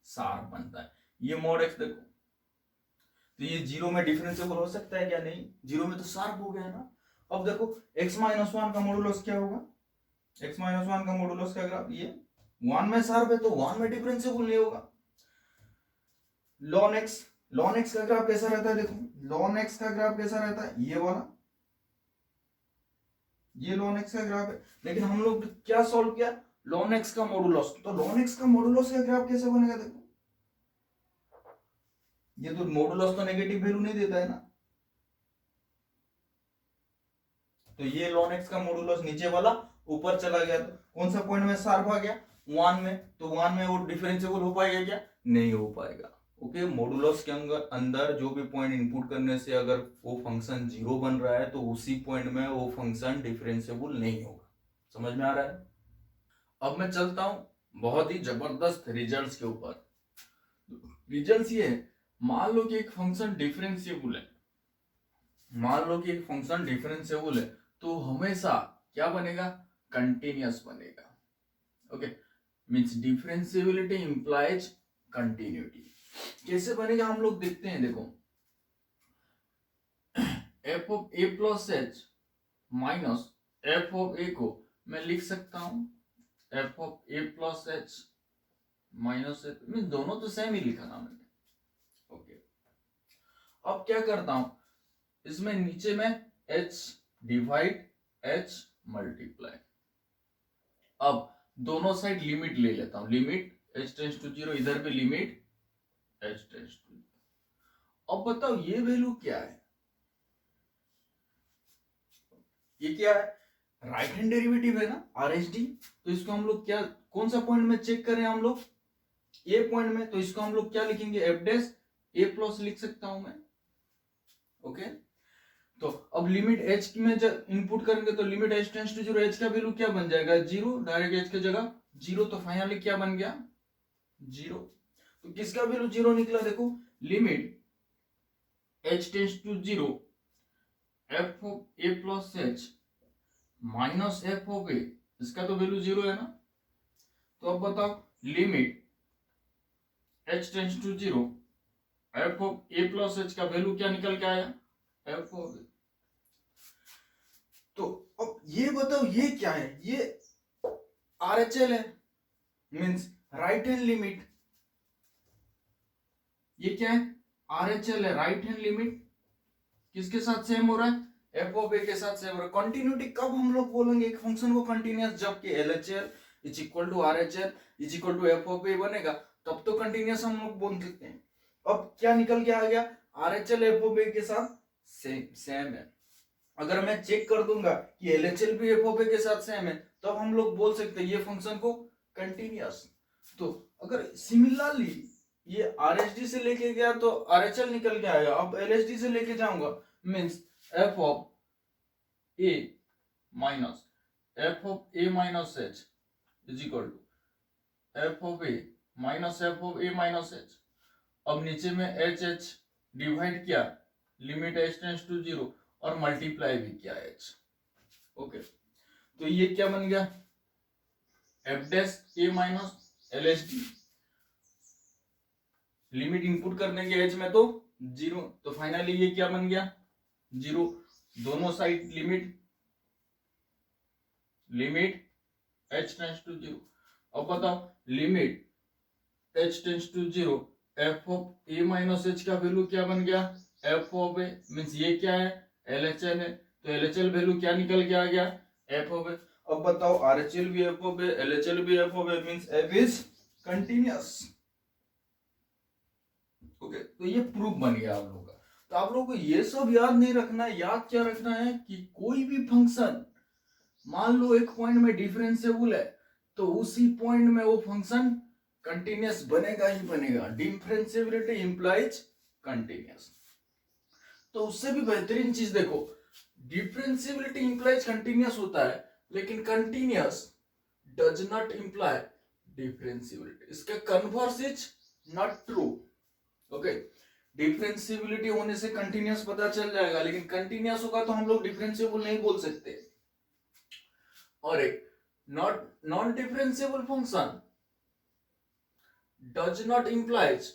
शार्प बनता है। ये मॉड x देखो, तो ये 0 में डिफरेंशिएबल हो सकता है क्या, नहीं, 0 में तो शार्प हो गया ना। अब देखो x -1 का मॉडुलस क्या होगा, x -1 का मॉडुलस का ग्राफ ये 1 में शार्प है तो 1 में डिफरेंशिएबल नहीं होगा। ln x का ग्राफ कैसा रहता है, देखो ln x का ग्राफ कैसा रहता है, ये वाला, ये ln x का ग्राफ है। लेकिन हम लोग क्या सॉल्व किया, ln x का मॉडुलस, तो ln x का मॉडुलस का ग्राफ कैसे बनेगा, देखो ये तो मॉडुलस तो नेगेटिव वैल्यू नहीं देता है ना, तो ये ln x का मॉडुलस नीचे वाला ऊपर चला गया, तो कौन सा पॉइंट में शार्प आ गया, 1 में, तो 1 में वो डिफरेंशिएबल हो पाएगा क्या, नहीं हो पाएगा। ओके, मॉडुलस के अंदर जो भी पॉइंट इनपुट करने से अगर वो फंक्शन 0 बन रहा है तो उसी पॉइंट में वो फंक्शन डिफरेंशिएबल नहीं होगा। समझ में आ रहा है। अब मैं चलता हूं बहुत ही जबरदस्त रिजल्ट्स के ऊपर। रिजल्ट्स ये है, मान लो कि एक फंक्शन डिफरेंशिएबल है, मान लो कि एक फंक्शन डिफरेंशिएबल है तो हमेशा क्या बनेगा, कंटिन्यूअस बनेगा। Okay, means differentiability implies continuity. कैसे बनेगा हम लोग देखते हैं। देखो, f of a plus h minus f of a को मैं लिख सकता हूं f of a plus h minus f, mean दोनों तो सेम ही लिखा ना मैंने। ओके, अब क्या करता हूं, इसमें नीचे में h डिवाइड h मल्टीप्लाई। अब दोनों साइड लिमिट ले लेता हूं, लिमिट h टेंस टू 0, इधर भी लिमिट h टेंस टू 0। अब बताओ ये वैल्यू क्या है, ये क्या है, राइट हैंड डेरिवेटिव है ना, RHD। तो इसको हम लोग क्या, कौन सा पॉइंट में चेक करें हम लोग, ए पॉइंट में। तो इसको हम लोग क्या लिखेंगे, एफ डैश ए प्लस लिख सकता हूं मैं। ओके, तो अब लिमिट h में जब इनपुट करेंगे तो limit h tends to 0, h का वैल्यू क्या बन जाएगा, 0, डायरेक्ट h की जगह 0। तो फाइनली क्या बन गया, 0। तो किसका वैल्यू 0 निकला, देखो limit h tends to 0 f of a plus h minus f of a, इसका तो वैल्यू 0 है ना। तो अब बताओ limit h tends to 0 f of a plus h का वैल्यू क्या निकल के आया, f ऑफ a। तो अब ये बताओ ये क्या है, ये RHL है, मींस राइट हैंड लिमिट। ये क्या है, RHL है, राइट हैंड लिमिट। किसके साथ सेम हो रहा है, एफ ऑफ ए के साथ सेम हो रहा है। कंटिन्यूटी कब हम लोग बोलेंगे एक फंक्शन को कंटिन्यूअस, जबकि LHL is equal to RHL is equal to f of a बनेगा, तब तो कंटिन्यूअस हम लोग बोल सकते हैं। अब क्या निकल के आ गया, RHL एफ ऑफ ए के साथ सेम है। अगर मैं चेक कर दूंगा कि LHL भी एफ ऑफ ए के साथ सेम है, तब हम लोग बोल सकते हैं ये फंक्शन को कंटिन्यूअस। तो अगर सिमिलरली ये RHD से लेके गया तो RHL निकल के आएगा। अब LHD से लेके जाऊंगा, means f of a minus f of a minus h is equal to f of a minus f of a minus h. अब नीचे में एच एच डिवाइड किया, लिमिट h टेंस टू 0 और मल्टीप्लाई भी किया h। ओके, तो ये क्या बन गया, एफ डैश ए माइनस LHD, लिमिट इनपुट करने के h में तो 0, तो फाइनली ये क्या बन गया, 0। दोनों side limit h tends to 0। अब बताओ limit h tends to 0 f of a minus h का वैल्यू क्या बन गया, f ऑफ a, मींस ये क्या है, LHL है। तो LHL वैल्यू क्या निकल के आ गया, f ऑफ a। अब बताओ RHL भी f ऑफ a, LHL भी f of a, means f is continuous. Okay, तो ये प्रूफ बन गया आप लोगों का। तो आप लोगों को ये सब याद नहीं रखना है, याद क्या रखना है कि कोई भी फंक्शन मान लो एक पॉइंट में डिफरेंशिएबल है, तो उसी पॉइंट में वो फंक्शन कंटिन्यूअस बनेगा ही बनेगा। Differentiability implies continuous. तो उससे भी बेहतरीन चीज देखो, डिफरेंशिएबिलिटी इंप्लाइज कंटिन्यूअस होता है, लेकिन continuous does not imply differentiability. इसका converse is not true. Okay, differentiability होने से कंटिन्यूअस पता चल जाएगा, लेकिन कंटिन्यूअस होगा तो हम लोग डिफरेंशिएबल नहीं बोल सकते। और एक non differentiable function does not implies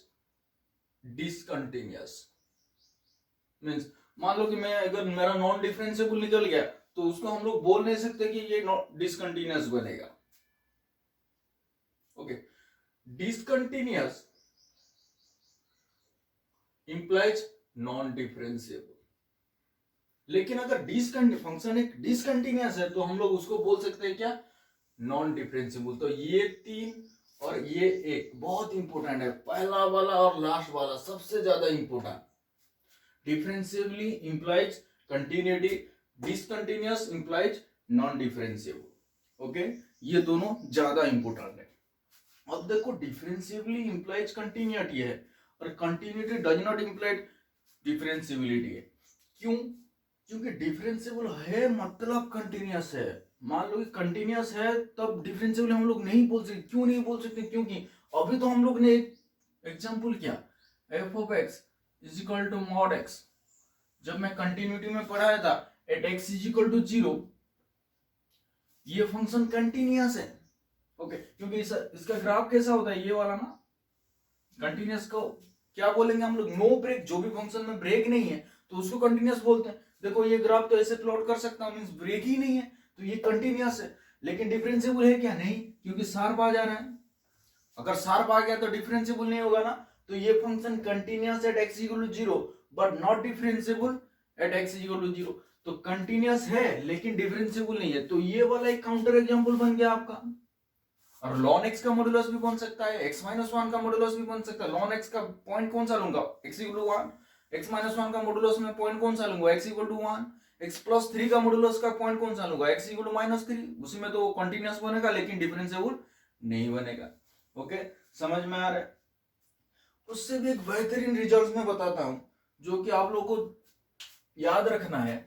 discontinuous. Means मान लो कि मैं अगर मेरा नॉन डिफरेंशिएबल निकल गया, तो उसको हम लोग बोल नहीं सकते कि ये डिसकंटिन्यूअस बनेगा। Okay, discontinuous implies non differentiable. लेकिन अगर फंक्शन एक डिसकंटिन्यूअस है, तो हम लोग उसको बोल सकते हैं क्या, नॉन डिफरेंशिएबल। तो ये 3 और ये 1 बहुत इंपॉर्टेंट है, पहला वाला और लास्ट वाला सबसे ज्यादा important. Differentiably implies continuity, discontinuous implies non differentiable. Okay, ये दोनों ज्यादा इंपॉर्टेंट है। अब देखो, डिफरेंशिएबली इंप्लाइज कंटिन्यूटी है और continuity does not implies differentiability है। क्यों, क्योंकि डिफरेंशिएबल है मतलब कंटिन्यूअस है। मान लो कि कंटिन्यूअस है तब डिफरेंशिएबल हम लोग नहीं बोल सकते। क्यों नहीं बोल सकते, क्योंकि अभी तो हम लोग ने एक एग्जांपल किया, f of x is equal to mod x. जब मैं कंटिन्यूटी में पढ़ाया था, at x is equal to 0, ये फंक्शन कंटिन्यूअस है। ओके, क्योंकि इसका ग्राफ कैसा होता है, ये वाला ना, कंटिन्यूअस को क्या बोलेंगे हम लोग, नो ब्रेक। जो भी फंक्शन में ब्रेक नहीं है तो उसको कंटिन्यूअस बोलते हैं। देखो ये ग्राफ तो ऐसे प्लॉट कर सकता हूं, मींस ब्रेक ही नहीं है तो ये कंटिन्यूअस है। लेकिन डिफरेंशिएबल है क्या, नहीं, क्योंकि शार्प आ जा रहा है। अगर शार्प आ गया तो डिफरेंशिएबल नहीं होगा ना। तो ये function continuous at x equal to 0 but not differentiable at x equal to 0। तो कंटिन्यूअस है लेकिन डिफरेंशिएबल नहीं है। तो ये वाला एक काउंटर एग्जांपल बन गया आपका। और ln x का मॉडुलस भी बन सकता है, x माइनस 1 का मॉडुलस भी बन सकता है। ln x का पॉइंट कौन सा लूंगा, x equal to 1। x minus 1 का मॉडुलस में पॉइंट कौन सा लूंगा, x equal to 1। x plus 3 का मॉडुलस का पॉइंट कौन सा लूंगा, x इक्वल टू माइनस 3। उसी में तो कंटिन्यूअस बनेगा लेकिन डिफरेंशिएबल नहीं बनेगा। ओके, समझ में आ रहा है। उससे भी एक बेहतरीन रिजल्ट मैं बताता हूं जो कि आप लोगों को याद रखना है।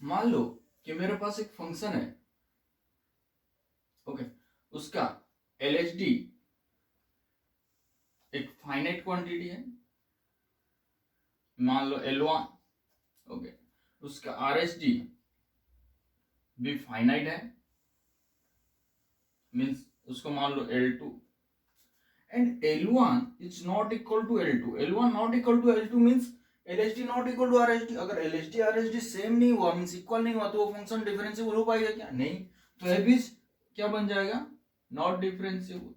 मान लो कि मेरे पास एक फंक्शन है, ओके, उसका LHD एक फाइनाइट क्वांटिटी है, मान लो L1, ओके, उसका RHD भी फाइनाइट है, मींस उसको मान लो L2, and L1 is not equal to L2। L1 not equal to L2 means LHD not equal to RHD। अगर LHD RHD सेम नहीं हुआ, मींस इक्वल नहीं हुआ, तो वो फंक्शन डिफरेंशिएबल हो पाएगा क्या, नहीं। तो f इज क्या बन जाएगा, not differentiable.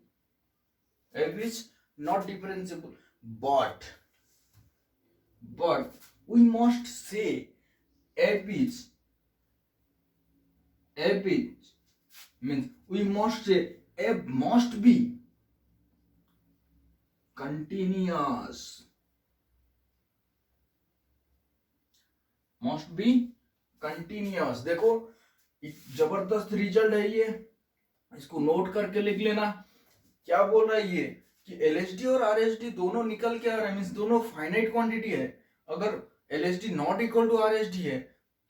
f is not differentiable, but we must say f is means we must say f must be continuous, must be continuous। देखो जबरदस्त रिजल्ट है ये, इसको नोट करके लिख लेना। क्या बोल रहा है ये कि LHD और RHD दोनों निकल के आ रहे हैं, मींस दोनों फाइनाइट क्वांटिटी है। अगर LHD not equal to RHD है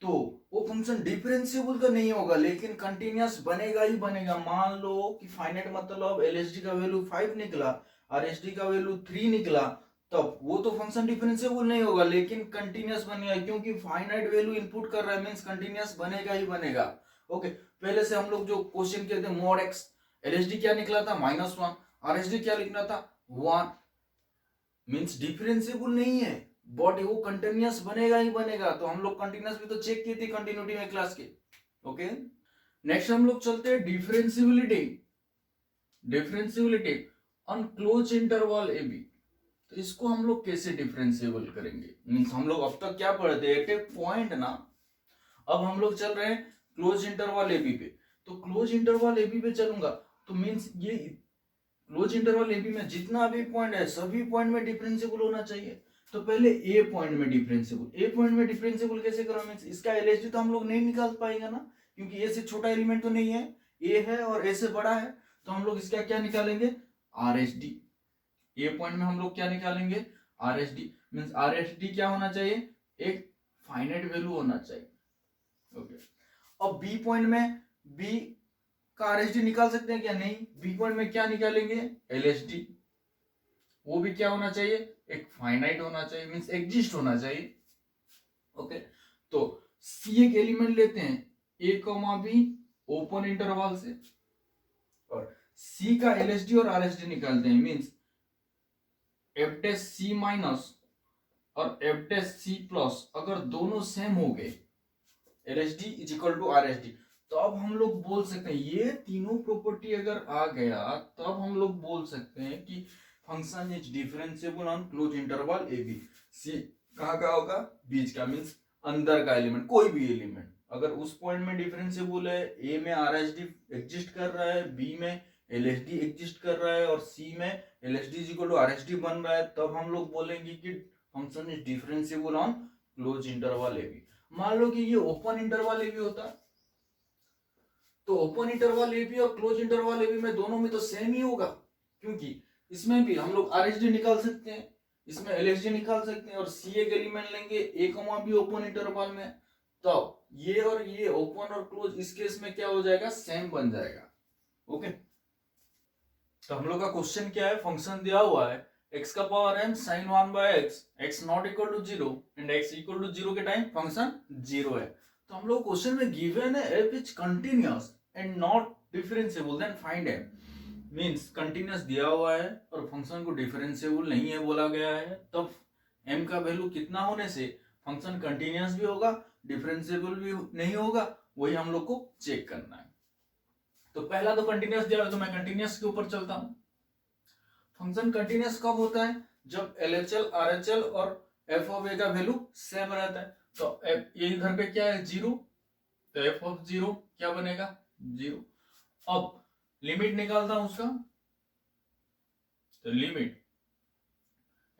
तो वो फंक्शन डिफरेंशिएबल तो नहीं होगा लेकिन कंटिन्यूअस बनेगा ही बनेगा। मान लो कि फाइनाइट मतलब LHD का वैल्यू 5 निकला, RHD का वैल्यू 3 निकला, तब वो तो फंक्शन डिफरेंशिएबल नहीं होगा लेकिन कंटिन्यूअस बनेगा, क्योंकि फाइनाइट वैल्यू इनपुट कर रहा है, मींस कंटिन्यूअस बनेगा ही बनेगा। ओके, पहले से हम लोग जो क्वेश्चन किए थे मॉड x, LHD क्या निकला था -1, RHD क्या लिखना था 1, मींस डिफरेंशिएबल नहीं है बट वो कंटिन्यूअस बनेगा ही बनेगा। तो हम लोग कंटिन्यूअस भी तो चेक की थी कंटिन्यूटी में क्लास के। ओके, नेक्स्ट हम लोग चलते हैं differentiability on close interval A b. तो इसको हम लोग कैसे डिफरेंशिएबल करेंगे, मींस हम लोग अब तक क्या पढ़े थे, एट ए पॉइंट ना, अब हम लोग चल रहे हैं क्लोज इंटरवल ए बी पे। तो क्लोज इंटरवल ए बी पे चलूंगा तो मींस ये क्लोज इंटरवल ए बी में जितना भी पॉइंट है सभी पॉइंट में डिफरेंशिएबल होना चाहिए। तो पहले ए पॉइंट में डिफरेंशिएबल कैसे करो, मींस इसका LHD तो हम लोग नहीं निकाल पाएंगे ना, क्योंकि ए से छोटा एलिमेंट तो नहीं है, ए है और ए से बड़ा है। तो हम लोग इसका क्या निकालेंगे, RHD। ए पॉइंट में हम लोग क्या निकालेंगे, RHD, मींस RHD क्या होना चाहिए, एक फाइनाइट वैल्यू होना चाहिए। ओके, अब बी पॉइंट में बी का RHD निकाल सकते हैं क्या, नहीं। बी पॉइंट में क्या निकालेंगे, LHD, वो भी क्या होना चाहिए, एक फाइनाइट होना चाहिए, मींस एग्जिस्ट होना चाहिए। ओके, तो सी एक एलिमेंट लेते हैं a comma be open interval से, और सी का LHD और RHD निकालते हैं, means F dash C minus और एफ डैश सी प्लस अगर दोनों सेम हो गए, LHD is equal to RHD, तो अब हम लोग बोल सकते हैं ये तीनों प्रॉपर्टी अगर आ गया तब हम लोग बोल सकते हैं कि function is differentiable on close interval A B. C कहाँ का होगा, बीच का, मींस अंदर का एलिमेंट, कोई भी एलिमेंट अगर उस पॉइंट में डिफरेंशिएबल है, ए में RHD एग्जिस्ट कर रहा है, बी में LHD एग्जिस्ट कर रहा है और सी में LHD is equal to RHD बन रहा है, तब हम लोग बोलेंगे कि function is differentiable on close interval A b. मान लो कि ये ओपन इंटरवल ए बी होता, तो ओपन इंटरवल ए बी और क्लोज इंटरवल ए बी में दोनों में तो सेम ही होगा, क्योंकि इसमें भी हम लोग RHD निकाल सकते हैं, इसमें LHD निकाल सकते हैं, और सी एक एलिमेंट लेंगे ए कॉमा बी ओपन इंटरवल में, तो ये और ये ओपन और क्लोज इस केस में क्या हो जाएगा, सेम बन जाएगा। ओके, तो हम लोग का क्वेश्चन क्या है, फंक्शन दिया हुआ है x का power m sin 1 by x, x not equal to 0 and x equal to 0 के टाइम फंक्शन 0 है। तो हम लोग क्वेश्चन में गिवन है f is continuous and not differentiable then find m. Means continuous दिया हुआ है और फंक्शन को डिफरेंशिएबल नहीं है बोला गया है, तब m का वैल्यू कितना होने से फंक्शन कंटिन्यूअस भी होगा, डिफरेंशिएबल भी नहीं होगा, वही हम लोग को चेक करना है। तो पहला तो कंटिन्यूअस दिया है, तो मैं कंटिन्यूअस के ऊपर चलता हूं। फंक्शन कंटिन्यूअस कब होता है? जब LHL RHL और f ऑफ a का वैल्यू सेम रहता है। तो ये इधर पे क्या है? 0, तो f ऑफ 0 क्या बनेगा? 0। अब लिमिट निकालता हूं उसका, तो limit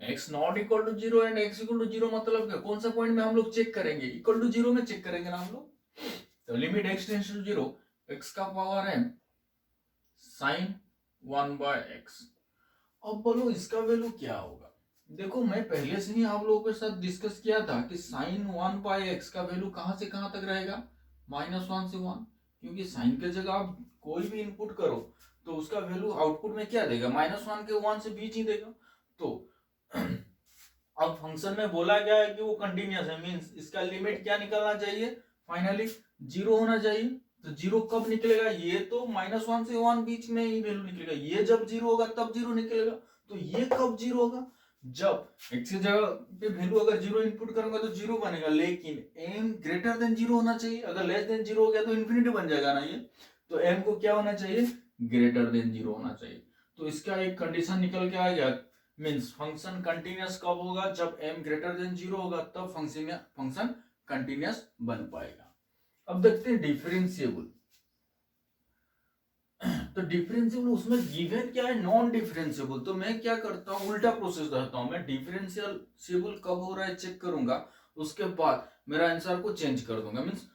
x not equal to 0 and x equal to 0 मतलब क्या? कौन सा पॉइंट में हम लोग चेक करेंगे? इक्वल टू 0 में चेक करेंगे ना हम लोग। तो limit x tends to 0 x का पावर m sin 1/x। अब बोलो इसका वैल्यू क्या होगा? देखो मैं पहले से ही आप लोगों के साथ डिस्कस किया था कि sin 1/x का वैल्यू कहां से कहां तक रहेगा? -1 से 1, क्योंकि साइन के जगह आप कोई भी इनपुट करो तो उसका वैल्यू आउटपुट में क्या देगा? -1 के 1 से बीच ही देगा। तो अब फंक्शन में बोला गया है कि वो कंटिन्यूअस है, मींस इसका लिमिट क्या निकलना चाहिए? फाइनली 0 होना चाहिए। तो 0 कब निकलेगा? ये तो -1 से 1 बीच में ही वैल्यू निकलेगा। ये जब 0 होगा तब 0 निकलेगा। तो ये कब 0 होगा? जब x की जगह पे वैल्यू अगर 0 इनपुट करूंगा तो 0 बनेगा, लेकिन m ग्रेटर देन 0 होना चाहिए। अगर लेस देन 0 हो गया तो इन्फिनिटी बन जाएगा ना ये। तो m को क्या होना चाहिए? ग्रेटर देन 0 होना चाहिए। तो इसका एक कंडीशन निकल के आ गया, मींस फंक्शन कंटिन्यूअस कब होगा? जब m ग्रेटर देन 0 होगा, तब फंक्शन कंटिन्यूअस बन पाएगा। अब देखते हैं डिफरेंशिएबल। तो डिफरेंशिएबल उसमें गिवन क्या है? Non differentiable. तो मैं क्या करता हूं? उल्टा प्रोसेस करता हूं। मैं डिफरेंशिएबल कब हो रहा है चेक करूंगा, उसके बाद मेरा आंसर को चेंज कर दूंगा, मींस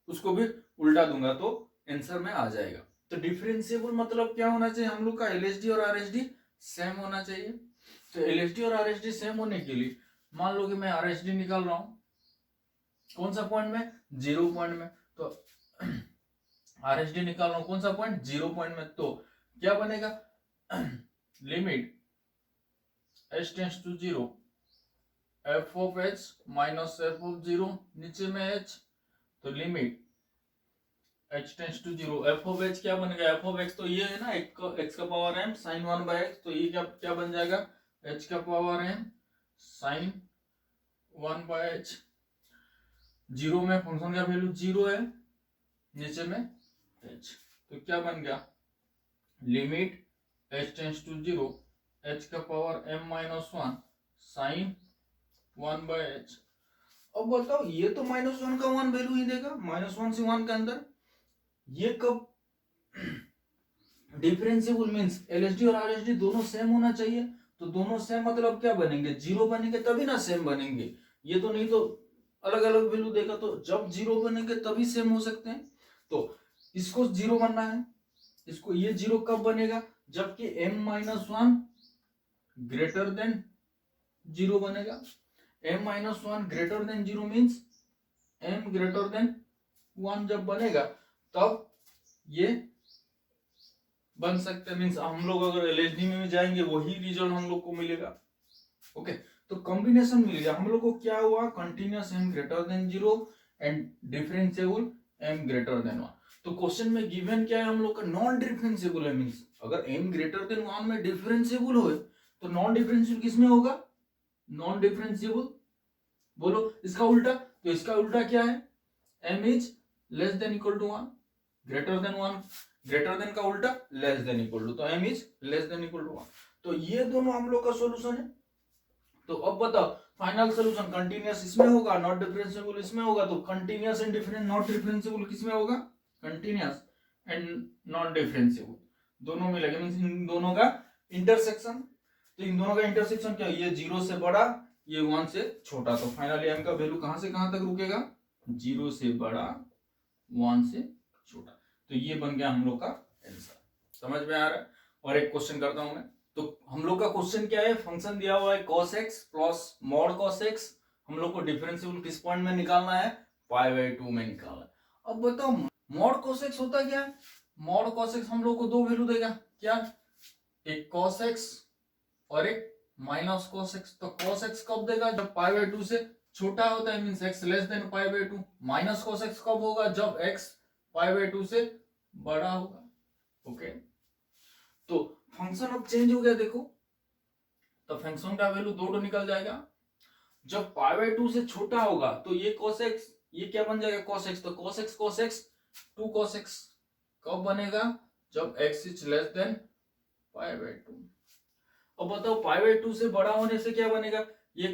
उसको भी उल्टा दूंगा तो आंसर में आ जाएगा। तो डिफरेंशिएबल मतलब क्या होना चाहिए? हम लोग का LHD और RHD सेम होना चाहिए। तो LHD और RHD सेम होने के लिए मान लो कि मैं RHD निकाल रहा हूं, कौन सा पॉइंट में? 0 पॉइंट में। तो RHD निकाल रहा हूं कौन सा पॉइंट? 0 पॉइंट में। तो क्या बनेगा? Limit h tends to 0 f of h minus f of 0, नीचे में h, तो limit h tends to 0 f of h क्या बनेगा? f ऑफ x तो ये है ना, x का पावर m sin 1/x, तो ये क्या बन जाएगा? h का पावर m sin 1/h। 0 में फंक्शन का वैल्यू 0 है, नीचे में h, तो क्या बन गया? Limit h tends to 0 h का power m minus 1 sin 1/h। अब बताओ ये तो -1 का 1 वैल्यू ही देगा, -1 से 1 के अंदर। ये कब डिफरेंशिएबल? मींस LHD और RHD दोनों सेम होना चाहिए। तो दोनों सेम मतलब क्या बनेंगे? 0 बनेंगे तभी ना सेम बनेंगे। ये तो नहीं तो अलग अलग वैल्यू देगा। तो जब 0 बनेंगे तभी सेम हो सकते हैं। तो इसको 0 बनना है, इसको ये 0 कब बनेगा? जबकि m-1 ग्रेटर देन 0 बनेगा। m-1 greater than 0 means m greater than 1 जब बनेगा तब ये बन सकते हैं। मींस हम लोग अगर LHD में भी जाएंगे वही रिजल्ट हम लोग को मिलेगा। ओके, तो कॉम्बिनेशन मिल गया हम लोग को। क्या हुआ? Continuous m greater then 0 and differentiable m greater than 1। तो क्वेश्चन में गिवन क्या है हम लोग का? नॉन डिफरेंशिएबल है। मींस अगर m ग्रेटर देन 1 में डिफरेंशिएबल हो तो नॉन डिफरेंशिएबल किसमें होगा? Non differentiable. बोलो इसका उल्टा। तो इसका उल्टा क्या है? m is less than equal to 1, greater than 1, greater than का उल्टा लेस देन इक्वल टू, तो m is less than equal to 1। तो ये दोनों हम लोग का सॉल्यूशन है। तो अब बताओ फाइनल सॉल्यूशन कंटीन्यूअस इसमें होगा, नॉट डिफरेंशिएबल इसमें होगा। तो continuous and different not differentiable किसमें होगा? कंटीन्यूअस एंड नॉट डिफरेंशिएबल दोनों में लगे, मींस इन दोनों का इंटरसेक्शन। तो इन दोनों का इंटरसेक्शन क्या? ये 0 से बड़ा, ये 1 से छोटा। तो फाइनली m का वैल्यू कहां से कहां तक रुकेगा? 0 से बड़ा, 1 से छोटा। तो ये बन गया हम लोग का आंसर। समझ में आ रहा है? और एक क्वेश्चन करता हूं मैं। तो हम लोग का क्वेश्चन क्या है? फंक्शन दिया हुआ है cos x plus mod cos x। हम लोग को डिफरेंशिएबल किस पॉइंट में निकालना है? π/2 में निकालना है। अब बताओ मॉड cos x होता क्या है? मॉड cos x हम लोग को दो वैल्यू देगा। क्या? एक cos x और एक माइनस cos x। तो cos x कब देगा? जब π/2 से छोटा होता है, means x less than π/2। Minus cos x कब होगा? जब x π/2 से बड़ा होगा। ओके, तो फंक्शन अब चेंज हो गया देखो, तो फंक्शन का वैल्यू 2 निकल जाएगा। जब π/2 से छोटा होगा तो ये cos x, ये क्या बन जाएगा cos x, तो cos x 2 cos x कब बनेगा, जब x इज लेस देन π/2। अब बताओ π/2 से बड़ा होने से क्या बनेगा, ये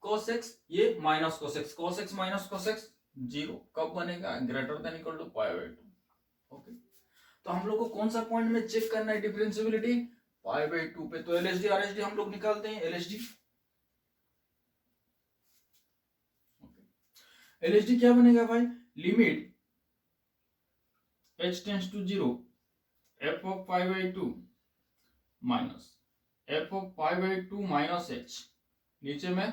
cos x, ये minus cos x minus cos x 0 कब बनेगा, greater than equal to π/2। Okay, तो हम लोग को कौन सा पॉइंट में चेक करना है डिफरेंशिएबिलिटी, π/2 पे। तो LHD RHD हम लोग निकालते हैं। LHD क्या बनेगा भाई, limit h tends to 0 f of π/2 minus f of π/2 minus h, नीचे में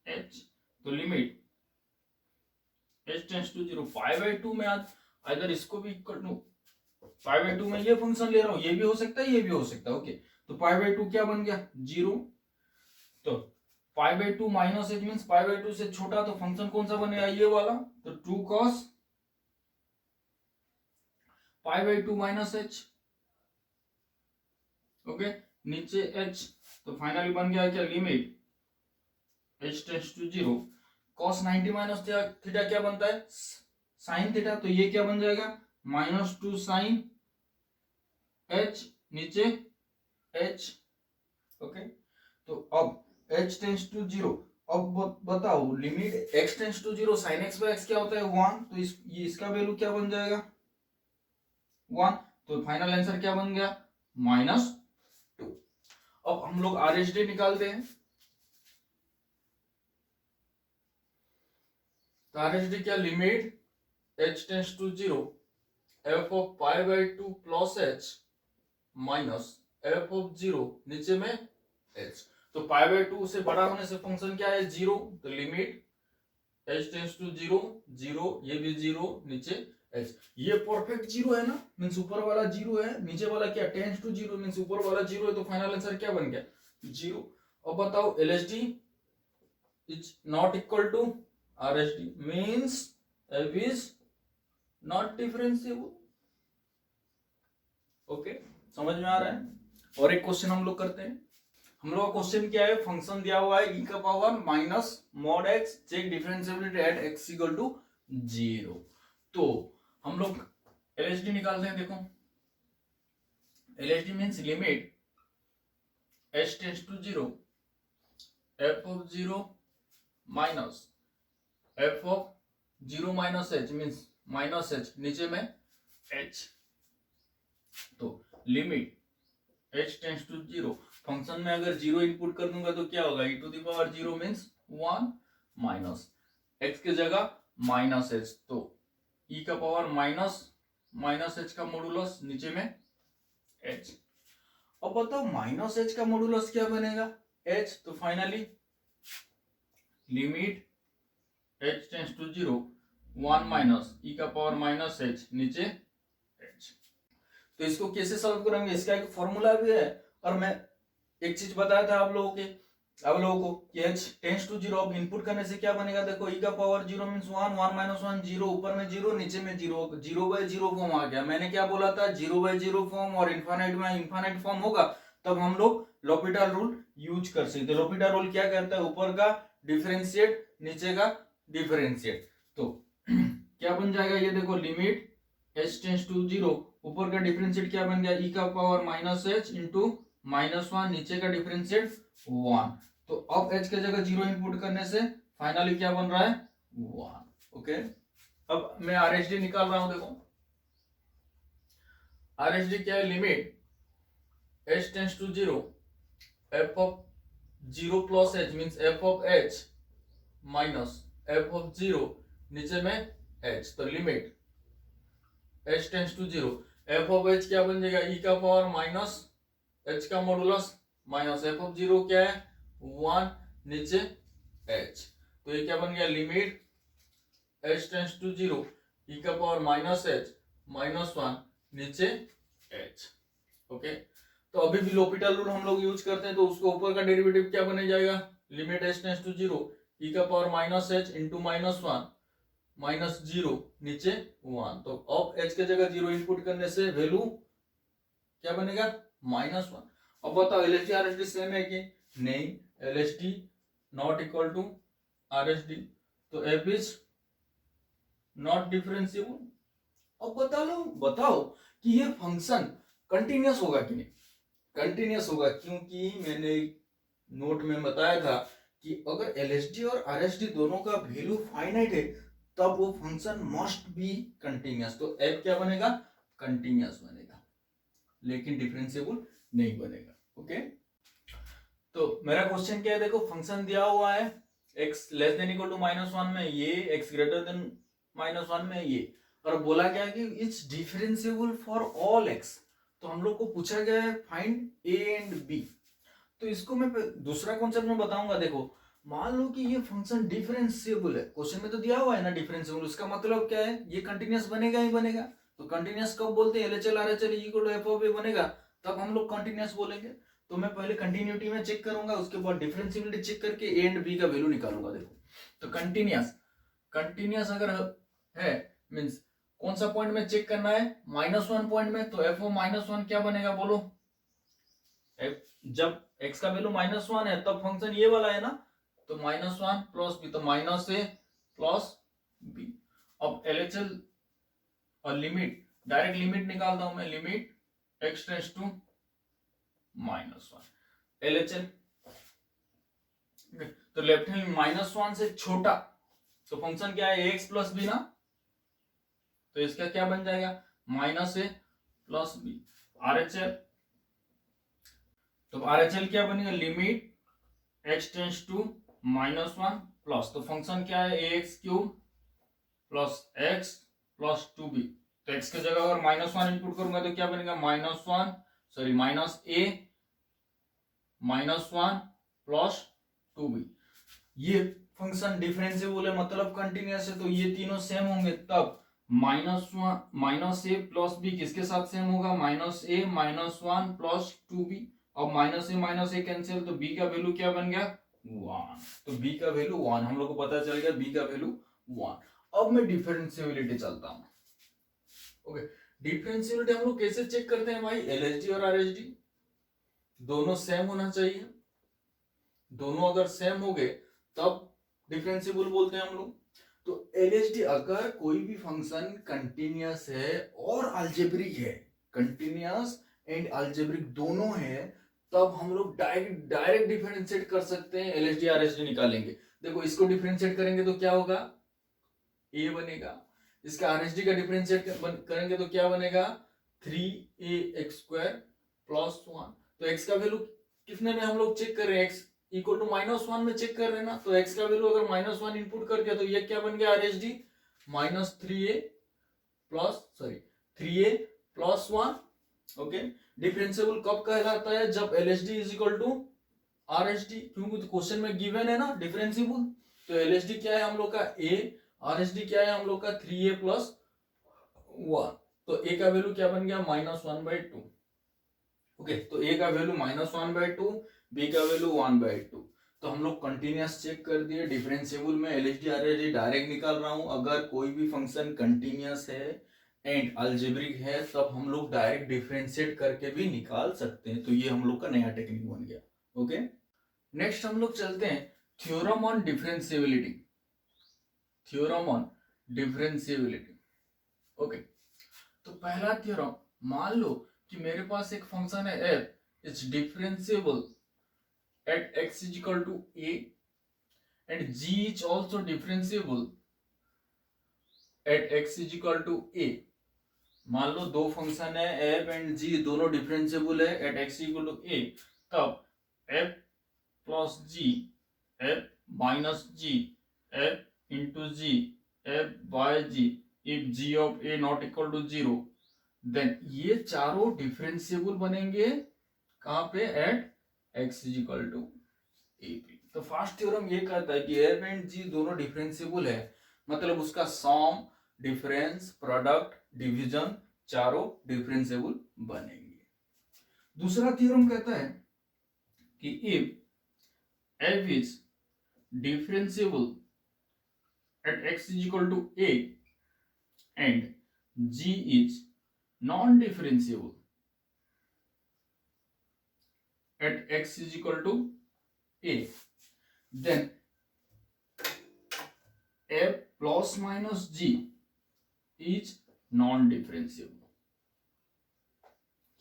h, तो लिमिट h टेंड्स टू 0 π/2 में आज इधर इसको भी कर लूं, π/2 में ये फंक्शन ले रहा हूं, ये भी हो सकता है, ये भी हो सकता है। ओके, तो π/2 क्या बन गया 0, तो π/2 माइनस h मींस π/2 से छोटा, तो फंक्शन कौन सा बनेगा, ये वाला, तो 2 cos π/2 माइनस h। ओके, नीचे h, तो फाइनली बन गया क्या, limit h tends to 0 cos 90 minus theta क्या बनता है, साइन थीटा, तो ये क्या बन जाएगा -2 साइन h, नीचे h। ओके, तो अब h टेंड्स टू 0, अब बताओ limit x tends to 0 sin x x क्या होता है 1, तो ये इसका वैल्यू क्या बन जाएगा 1, तो फाइनल आंसर क्या बन गया -2। अब हम लोग RHD निकालते हैं, तो RHD क्या, limit h tends to 0 f of π/2 plus h minus f of 0, नीचे में h, तो π/2 से बड़ा होने से फंक्शन क्या है 0, तो लिमिट h टेंड्स टू 0 0, ये भी 0, नीचे h, ये परफेक्ट 0 है ना, मींस ऊपर वाला 0 है, नीचे वाला क्या टेंड्स टू 0 मींस ऊपर वाला 0 है, तो फाइनल आंसर क्या बन गया 0। अब बताओ LHD is not equal to RHD means f is not differentiable. Okay, समझ में आ रहा है। और एक क्वेश्चन हम लोग करते हैं, हम लोग का क्वेश्चन क्या है, फंक्शन दिया हुआ है e का power minus mod x, check differentiability at x equal to 0। तो हम लोग LHD निकालते हैं, देखो LHD means limit h tends to 0 f of 0 minus f of 0 minus h means minus h, नीचे में h, तो limit h tends to 0, function में अगर 0 इनपुट कर दूंगा तो क्या होगा e to the power 0 means 1 minus x की जगह माइनस h, तो e का पावर माइनस h का मॉडुलस, नीचे में h। अब बताओ माइनस h का मॉडुलस क्या बनेगा h, तो finally limit h tends to 0 1 minus e का पावर माइनस h, नीचे h। तो इसको कैसे सॉल्व करेंगे, इसका एक फॉर्मूला भी है, और मैं एक चीज बताया था आप लोगों को कि h टेंड्स टू 0, अब इनपुट करने से क्या बनेगा, देखो e का पावर 0 मींस 1 1 माइनस 1 0, ऊपर में 0 नीचे में 0, 0/0 फॉर्म आ गया। मैंने क्या बोला था, 0/0 फॉर्म और इनफाइनाइट में इनफाइनाइट फॉर्म होगा, तब हम लोग l'Hopital रूल यूज कर सकते हैं। l'Hopital रूल क्या कहता है, ऊपर का डिफरेंशिएट, नीचे का डिफरेंशिएट, तो क्या बन जाएगा, ये देखो लिमिट h टेंड्स टू 0, ऊपर का डिफरेंशिएट क्या बन गया e का पावर माइनस h इंटू -1, नीचे का डिफरेंशिएट 1, तो अब h की जगह 0 इनपुट करने से फाइनली क्या बन रहा है 1। ओके, अब मैं RHD निकाल रहा हूं, देखो RHD क्या है, limit h tends to 0 f of 0 plus h means f of h minus f of 0, नीचे में h, तो limit h tends to 0 f of h क्या बन जाएगा e का पावर माइनस h का मॉडुलस माइनस f ऑफ 0 क्या है 1, नीचे h, तो ये क्या बन गया limit h tends to 0 e का पावर माइनस h माइनस 1, नीचे h। ओके, तो अभी भी l'Hopital रूल हम लोग यूज करते हैं, तो उसको ऊपर का डेरिवेटिव क्या बने जाएगा, limit h tends to 0 e का power minus h into -1 minus zero, नीचे 1। तो अब h के जगह 0 इनपुट करने से वैल्यू क्या बनेगा, -1। अब बताओ एलएसडी आरएसडी सेम है कि नहीं, LSD not equal to RSD, तो एफ इज नॉट डिफरेंशिएबल। अब बताओ कि ये फंक्शन कंटिन्यूअस होगा कि नहीं। कंटिन्यूअस होगा, क्योंकि मैंने नोट में बताया था कि अगर एलएसडी और आरएसडी दोनों का वैल्यू फाइनाइट है तब वो फंक्शन मस्ट बी कंटिन्यूअस। तो एफ क्या बनेगा, कंटिन्यूअस बनेगा, लेकिन डिफरेंशिएबल नहीं बनेगा। ओके, तो मेरा क्वेश्चन क्या है, देखो फंक्शन दिया हुआ है x less than equal to -1 में ये, x ग्रेटर देन -1 में ये, और बोला गया कि it's differentiable for all x। तो हम लोग को पूछा गया है फाइंड a एंड b। तो इसको मैं दूसरा कॉन्सेप्ट में बताऊंगा। देखो मान लो कि ये फंक्शन डिफरेंशिएबल है, क्वेश्चन में तो दिया हुआ है ना डिफरेंशिएबल, उसका मतलब क्या है, ये कंटिन्यूअस बनेगा ही बनेगा। तो कंटिन्यूअस कब बोलते हैं, LHL RHL equal to f of a बनेगा तब हम लोग कंटिन्यूअस बोलेंगे। तो मैं पहले कंटिन्यूटी में चेक करूंगा, उसके बाद डिफरेंशिएबिलिटी चेक करके ए एंड बी का वैल्यू निकालूंगा। देखो तो कंटिन्यूअस अगर है मींस कौन सा पॉइंट में चेक करना है, -1 पॉइंट में, तो एफ ऑफ -1 क्या बनेगा बोलो, जब x का वैल्यू -1 है तब फंक्शन ये वाला है ना, तो -1 प्लस बी, तो -a प्लस b। अब एलएचएल और लिमिट, डायरेक्ट लिमिट निकालता हूं मैं, limit x tends to -1 LHL. तो लेफ्ट हैंड -1 से छोटा, तो फंक्शन क्या है ax प्लस बी ना, तो इसका क्या बन जाएगा, -a प्लस बी। आरएचएल, तो आरएचएल क्या बनेगा, limit x tends to -1 plus, तो फंक्शन क्या है ax cube plus x plus 2b। तो x की जगह अगर -1 इनपुट करूंगा तो क्या बनेगा, -1 प्लस 2b। ये फंक्शन डिफरेंशिएबल है, मतलब कंटिन्यूअस है, तो ये तीनों सेम होंगे। तब -a प्लस b किसके साथ सेम होगा, -1 प्लस 2b। अब -a कैंसिल, तो b का वैल्यू क्या बन गया, 1। तो b का वैल्यू 1, हम लोग को पता चल गया b का वैल्यू 1। अब मैं डिफरेंशिएबिलिटी चलता हूं। ओके, डिफरेंशिएबिलिटी हम लोग कैसे चेक करते हैं भाई, एलएचडी और आरएचडी दोनों सेम होना चाहिए। दोनों अगर सेम हो गए तब डिफरेंशिएबल बोलते हैं हम लोग। तो एलएचडी अगर कोई भी फंक्शन कंटिन्यूअस है और अलजेब्रिक है, कंटिन्यूअस एंड अलजेब्रिक दोनों है, तब हम लोग डायरेक्ट डिफरेंशिएट कर सकते हैं, एलएचडी आरएचडी निकालेंगे। देखो इसको डिफरेंशिएट करेंगे तो क्या होगा, ए बनेगा। इसका आरएचडी का डिफरेंशिएट करेंगे तो क्या बनेगा, 3ax² प्लस 1। तो x का वैल्यू कितने में हम लोग चेक कर रहे हैं, x इक्वल टू -1 में चेक कर रहे हैं ना, तो x का वैल्यू अगर -1 इनपुट कर दिया तो ये क्या बन गया, RHD -3a plus 1। Okay, differentiable कब कहलाता है, जब LHD is equal to RHD, क्योंकि तो क्वेश्चन में गिवन है ना डिफरेंशिएबल। तो एलएचडी क्या है हम लोग का a, आरएचडी क्या है हम लोग का 3a प्लस 1। तो a का वैल्यू क्या बन गया, -1/2। ओके, तो a का वैल्यू -1/2, b का वैल्यू 1/2। तो हम लोग कंटिन्यूअस चेक कर दिए। डिफरेंशिएबल में एलएचडी आरएचडी डायरेक्ट निकाल रहा हूं। अगर कोई भी फंक्शन कंटिन्यूअस है एंड अलजेब्रिक है तब हम लोग डायरेक्ट डिफरेंशिएट करके भी निकाल सकते हैं। तो ये हम लोग का नया टेक्निक बन गया। ओके, नेक्स्ट हम लोग चलते हैं theorem on differentiability. Theorem on differentiability. Okay, तो पहला थ्योरम, मान लो कि मेरे पास एक फंक्शन है f is differentiable at x is equal to a and g is also differentiable at x is equal to a। मान लो दो फंक्शन है f एंड g, दोनों डिफरेंशिएबल है at x equal to a, तब f plus g, f minus g, f into g, f by g, if g of a not equal to 0, then ये चारों डिफरेंशिएबल बनेंगे कहां पे, at x is equal to a पे। तो फर्स्ट थ्योरम ये कहता है कि f एंड g दोनों डिफरेंशिएबल है, मतलब उसका सम, डिफरेंस, प्रोडक्ट, डिवीजन चारों डिफरेंशिएबल बनेंगे। दूसरा थ्योरम कहता है कि if f is differentiable at x is equal to a and g is non-differentiable at x is equal to a, then f plus minus g is non-differentiable.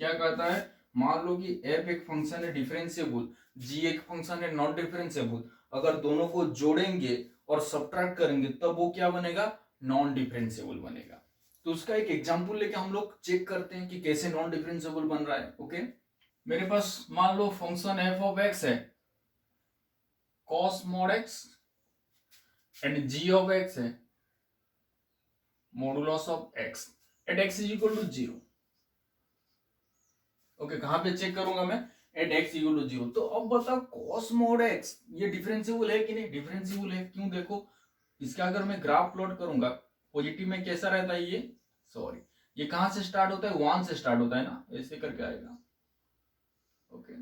क्या कहता है, मान लो कि f एक फंक्शन है डिफरेंशिएबल, g एक फंक्शन है नॉन डिफरेंशिएबल, अगर दोनों को जोड़ेंगे और सब्ट्रैक्ट करेंगे तब वो क्या बनेगा, नॉन डिफरेंशिएबल बनेगा. तो उसका एक एग्जांपल लेके हम लोग चेक करते हैं कि कैसे नॉन डिफरेंशिएबल बन रहा है. ओके, मेरे पास मान लो फंक्शन f ऑफ x है cos mod x and g of x है modulus of x at x is equal to 0. Okay, कहां पे चेक करूंगा मैं, एट x इक्वल टू 0. तो अब बताओ cos mod x ये डिफरेंशिएबल है कि नहीं, डिफरेंशिएबल है. क्यों, देखो इसका अगर मैं ग्राफ प्लॉट करूंगा पॉजिटिव में कैसा रहता है ये, सॉरी ये कहां से स्टार्ट होता है, 1 से स्टार्ट होता है ना, ऐसे करके आएगा. ओके,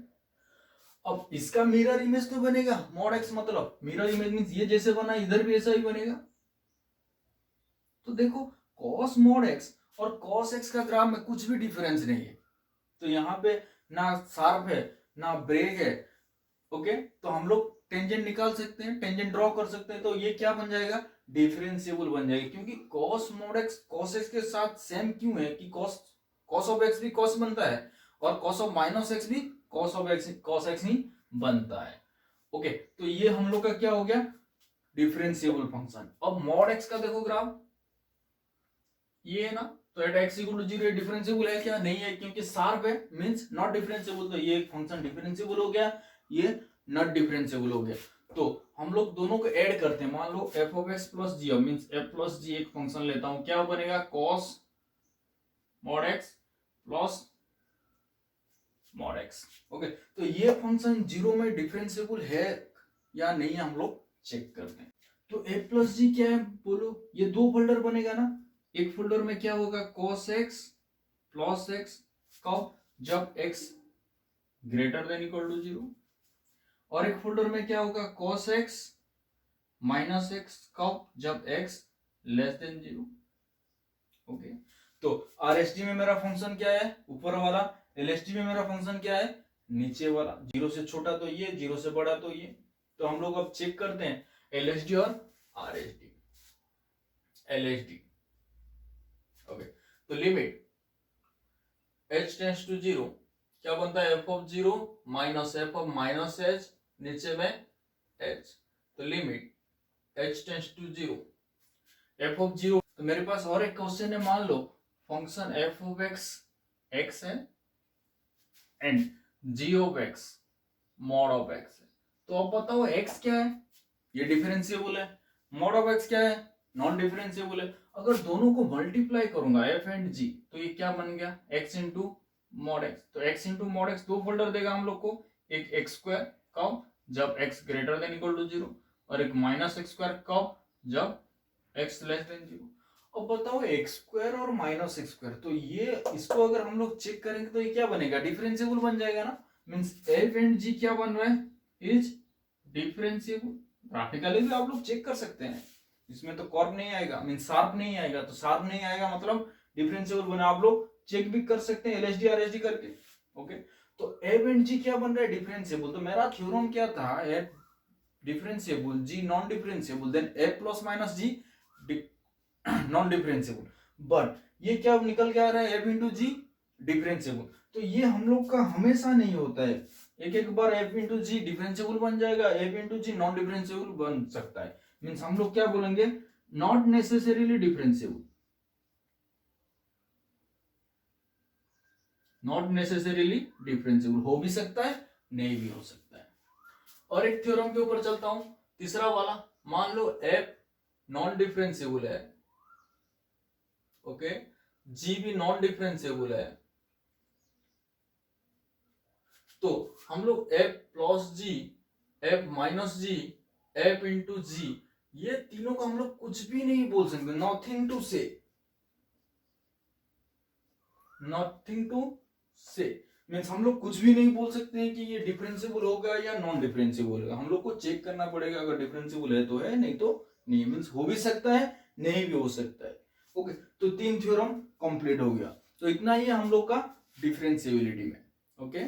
अब इसका मिरर इमेज तो बनेगा mod x, मतलब मिरर इमेज मींस ये जैसे बना इधर भी ऐसा ही बनेगा. तो देखो cos mod x और cos x का ग्राफ में कुछ भी डिफरेंस नहीं है. तो यहाँ पे ना शार्प है ना ब्रेक है. ओके, तो हम लोग टेंजेंट निकाल सकते हैं, टेंजेंट ड्रॉ कर सकते हैं. तो ये क्या बन जाएगा, डिफरेंशिएबल बन जाएगा. क्योंकि cos mod x cos x के साथ सेम क्यों है कि cos ऑफ x भी cos बनता है और cos ऑफ माइनस x भी cos ऑफ x ही बनता है. ओके, तो ये हम लोग का क्या हो गया, डिफरेंशिएबल फंक्शन. अब mod x का देखो ग्राफ, ये है ना, तो at x equal to 0 differentiable है क्या, नहीं है, क्योंकि शार्प है मींस नॉट डिफरेंशिएबल. तो ये एक फंक्शन डिफरेंशिएबल हो गया, ये नॉट डिफरेंशिएबल हो गया. तो हम लोग दोनों को ऐड करते हैं. मान लो f of x plus g means f plus g एक फंक्शन लेता हूं, क्या बनेगा, cos mod x plus mod x. Okay, तो ये फंक्शन 0 में डिफरेंशिएबल है या नहीं हम लोग चेक करते हैं. तो f प्लस g क्या है बोलो, ये दो फोल्डर बनेगा ना. एक फोल्डर में क्या होगा, cos x प्लस x, कब, जब x greater than equal to 0. और एक फोल्डर में क्या होगा, cos x माइनस x, कब, जब x लेस देन 0. ओके, तो RST में मेरा फंक्शन क्या है, ऊपर वाला. LST में मेरा फंक्शन क्या है, नीचे वाला. 0 से छोटा तो ये, 0 से बड़ा तो ये. तो हम लोग अब चेक करते हैं LSD और RST. LSD, ओके, तो लिमिट h टेंड्स टू 0 क्या बनता है, f of 0 minus f of minus h, नीचे में h. तो limit h tends to 0 f of 0. तो मेरे पास और एक क्वेश्चन है, मान लो function f of x x है and g of x mod of x है. तो अब बताओ x क्या है, ये डिफरेंशिएबल है. mod ऑफ x क्या है, नॉन डिफरेंशिएबल है. अगर दोनों को मल्टीप्लाई करूंगा f एंड g, तो ये क्या बन गया, x इंटू mod x. तो x इंटू mod x दो फोल्डर देगा हम लोग को, एक x स्क्वायर कब, जब x greater than equal to 0, और एक माइनस x स्क्वायर कब, जब x लेस देन 0. अब बताओ x स्क्वायर और माइनस x स्क्वायर, तो ये इसको अगर हम लोग चेक करेंगे तो ये क्या बनेगा, डिफरेंशिएबल बन जाएगा ना. मींस f एंड g क्या बन रहा है, इज डिफरेंशिएबल. ग्राफिकली भी आप लोग चेक कर सकते हैं, इसमें तो कॉर्ब नहीं आएगा, मीन शार्प नहीं आएगा. तो शार्प नहीं आएगा मतलब डिफरेंशिएबल बना, आप लोग चेक भी कर सकते हैं LSD RSD करके. ओके, तो f एंड g क्या बन रहा है, डिफरेंशिएबल. तो मेरा थ्योरम क्या था, f differentiable, g non differentiable, then f plus minus g non differentiable. But ये क्या निकल के आ रहा है, f इंटू जी डिफरेंशिएबल. तो ये हम लोग का हमेशा नहीं होता है. एक एक बार f इंटू जी डिफरेंशिएबल बन जाएगा, f इंटू जी नॉन डिफरेंशिएबल बन सकता है. मीन्स हम लोग क्या बोलेंगे, not necessarily differentiable, not necessarily differentiable. हो भी सकता है, नहीं भी हो सकता है. और एक थ्योरम के ऊपर चलता हूं, तीसरा वाला. मान लो f नॉन डिफरेंशिएबल है, ओके, g भी नॉन डिफरेंशिएबल है. तो हम लोग f plus g, f minus g, f into g, ये तीनों को हम लोग कुछ भी नहीं बोल सकते, नथिंग टू से, नथिंग टू से. मीन्स हम लोग कुछ भी नहीं बोल सकते हैं कि ये डिफरेंशिएबल होगा या नॉन डिफरेंशिएबल होगा. हम लोग को चेक करना पड़ेगा, अगर डिफरेंशिएबल है तो है, नहीं तो नहीं, मीन्स हो भी सकता है, नहीं भी हो सकता है। ओके, तो 3 थ्योरम कंप्लीट हो गया। तो इतना ही है हम लोग का डिफरेंशिएबिलिटी में। ओके।